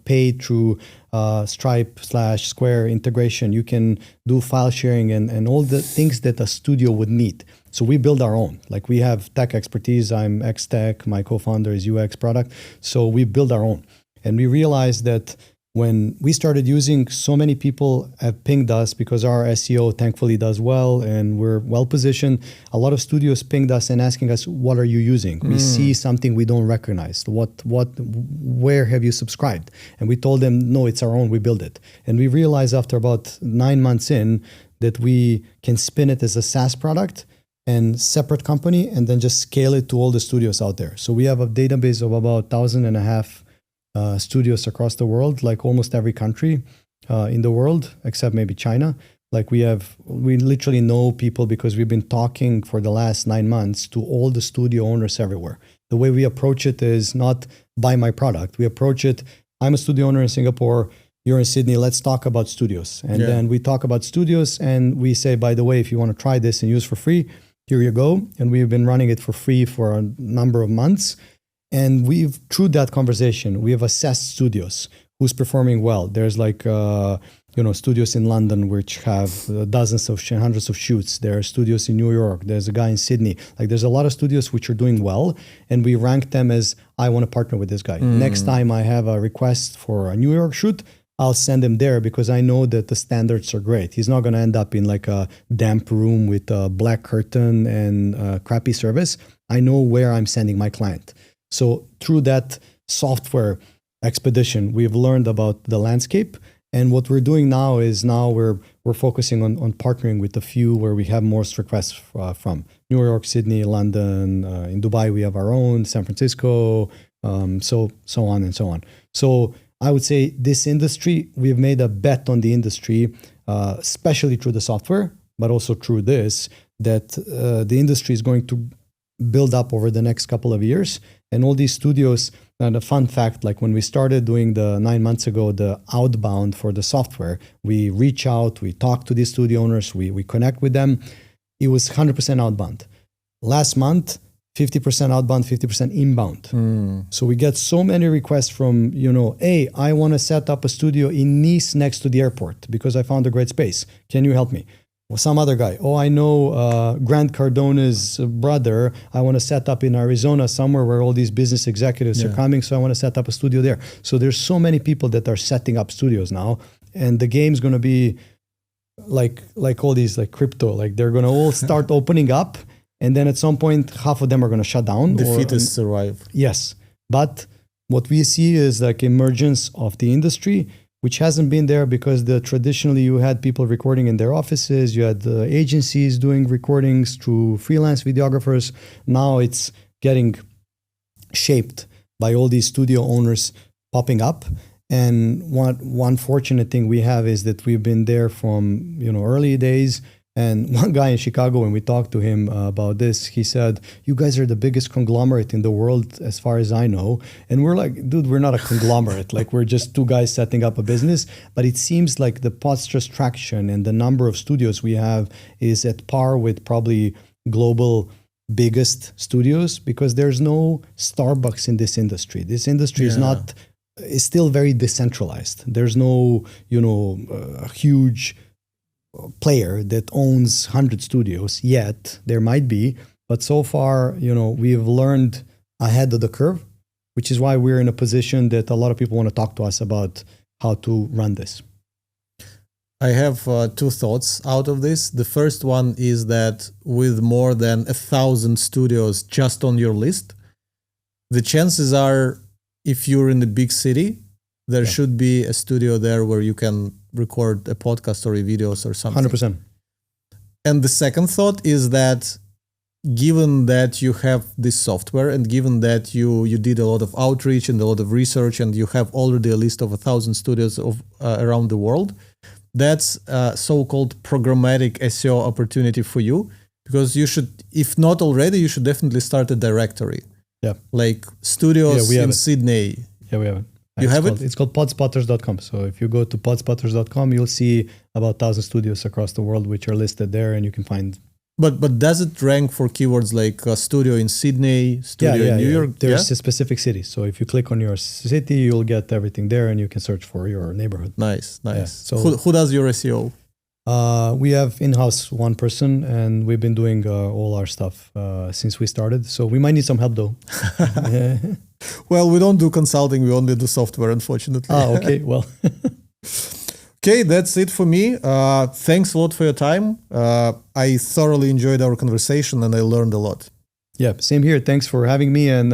pay through Stripe/Square integration, you can do file sharing and all the things that a studio would need. So we build our own. Like we have tech expertise. I'm ex-tech. My co-founder is UX product. So we build our own. And we realized that when we started using, so many people have pinged us because our SEO thankfully does well and we're well positioned. A lot of studios pinged us and asking us, what are you using? We see something we don't recognize. Where have you subscribed? And we told them, no, it's our own. We build it. And we realized after about 9 months in that we can spin it as a SaaS product and separate company, and then just scale it to all the studios out there. So we have a database of about 1,500 studios across the world, like almost every country in the world, except maybe China. Like we literally know people because we've been talking for the last 9 months to all the studio owners everywhere. The way we approach it is not buy my product. We approach it, I'm a studio owner in Singapore, you're in Sydney, let's talk about studios. And then we talk about studios and we say, by the way, if you want to try this and use for free, here you go. And we've been running it for free for a number of months. And through that conversation, we have assessed studios who's performing well. There's like, studios in London which have hundreds of shoots. There are studios in New York. There's a guy in Sydney. Like there's a lot of studios which are doing well. And we rank them as, I want to partner with this guy. Next time I have a request for a New York shoot, I'll send him there because I know that the standards are great. He's not going to end up in like a damp room with a black curtain and crappy service. I know where I'm sending my client. So through that software expedition, we've learned about the landscape. And what we're doing now is we're focusing on partnering with a few where we have most requests from New York, Sydney, London. In Dubai, we have our own, San Francisco, so on and so on. So I would say this industry, we've made a bet on the industry, especially through the software, but also through this, that the industry is going to build up over the next couple of years. And all these studios, and a fun fact, like when we started doing 9 months ago, the outbound for the software, we reach out, we talk to these studio owners, we connect with them. It was 100% outbound. Last month, 50% outbound, 50% inbound. So we get so many requests from, hey, I want to set up a studio in Nice next to the airport because I found a great space. Can you help me? Well, some other guy, I know Grant Cardone's brother. I want to set up in Arizona somewhere where all these business executives are coming. So I want to set up a studio there. So there's so many people that are setting up studios now. And the game's going to be like all these like crypto, like they're going to all start opening up. And then at some point, half of them are going to shut down. The fittest survive. Yes. But what we see is like emergence of the industry, which hasn't been there because traditionally you had people recording in their offices, you had agencies doing recordings through freelance videographers. Now it's getting shaped by all these studio owners popping up. And one fortunate thing we have is that we've been there from early days. And one guy in Chicago, when we talked to him about this, he said, "You guys are the biggest conglomerate in the world as far as I know." And we're like, "Dude, we're not a conglomerate. Like, we're just two guys setting up a business." But it seems like the Podster's traction and the number of studios we have is at par with probably global biggest studios, because there's no Starbucks in this industry. This industry is still very decentralized. There's no, a huge player that owns 100 studios yet. There might be, but so far, we've learned ahead of the curve, which is why we're in a position that a lot of people want to talk to us about how to run this. I have two thoughts out of this. The first one is that with more than 1,000 studios just on your list, the chances are, if you're in a big city, there should be a studio there where you can record a podcast or a videos or something. 100%. And the second thought is that given that you have this software and given that you did a lot of outreach and a lot of research and you have already a list of 1,000 studios around the world, that's a so-called programmatic SEO opportunity for you, because you should, if not already, you should definitely start a directory. Yeah. Like studios in Sydney. Yeah, we have it. It's called podspotters.com. So if you go to podspotters.com, you'll see about 1,000 studios across the world which are listed there, and you can find. But does it rank for keywords like a studio in Sydney, studio in New York? There's a specific city. So if you click on your city, you'll get everything there, and you can search for your neighborhood. Nice. Yeah. So who does your SEO? We have in-house one person, and we've been doing all our stuff since we started. So we might need some help though. Well, we don't do consulting. We only do software, unfortunately. Okay. Well. Okay, that's it for me. Thanks a lot for your time. I thoroughly enjoyed our conversation and I learned a lot. Yeah, same here. Thanks for having me. And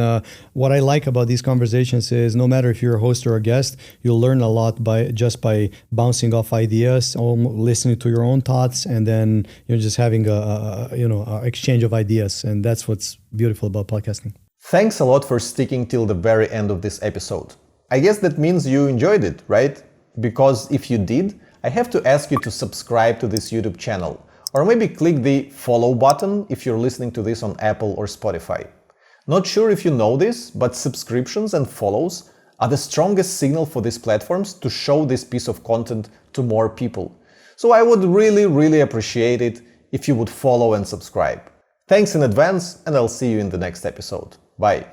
what I like about these conversations is no matter if you're a host or a guest, you'll learn a lot by bouncing off ideas, listening to your own thoughts, and then you're just having a exchange of ideas. And that's what's beautiful about podcasting. Thanks a lot for sticking till the very end of this episode. I guess that means you enjoyed it, right? Because if you did, I have to ask you to subscribe to this YouTube channel, or maybe click the follow button if you're listening to this on Apple or Spotify. Not sure if you know this, but subscriptions and follows are the strongest signal for these platforms to show this piece of content to more people. So I would really appreciate it if you would follow and subscribe. Thanks in advance, and I'll see you in the next episode. Bye.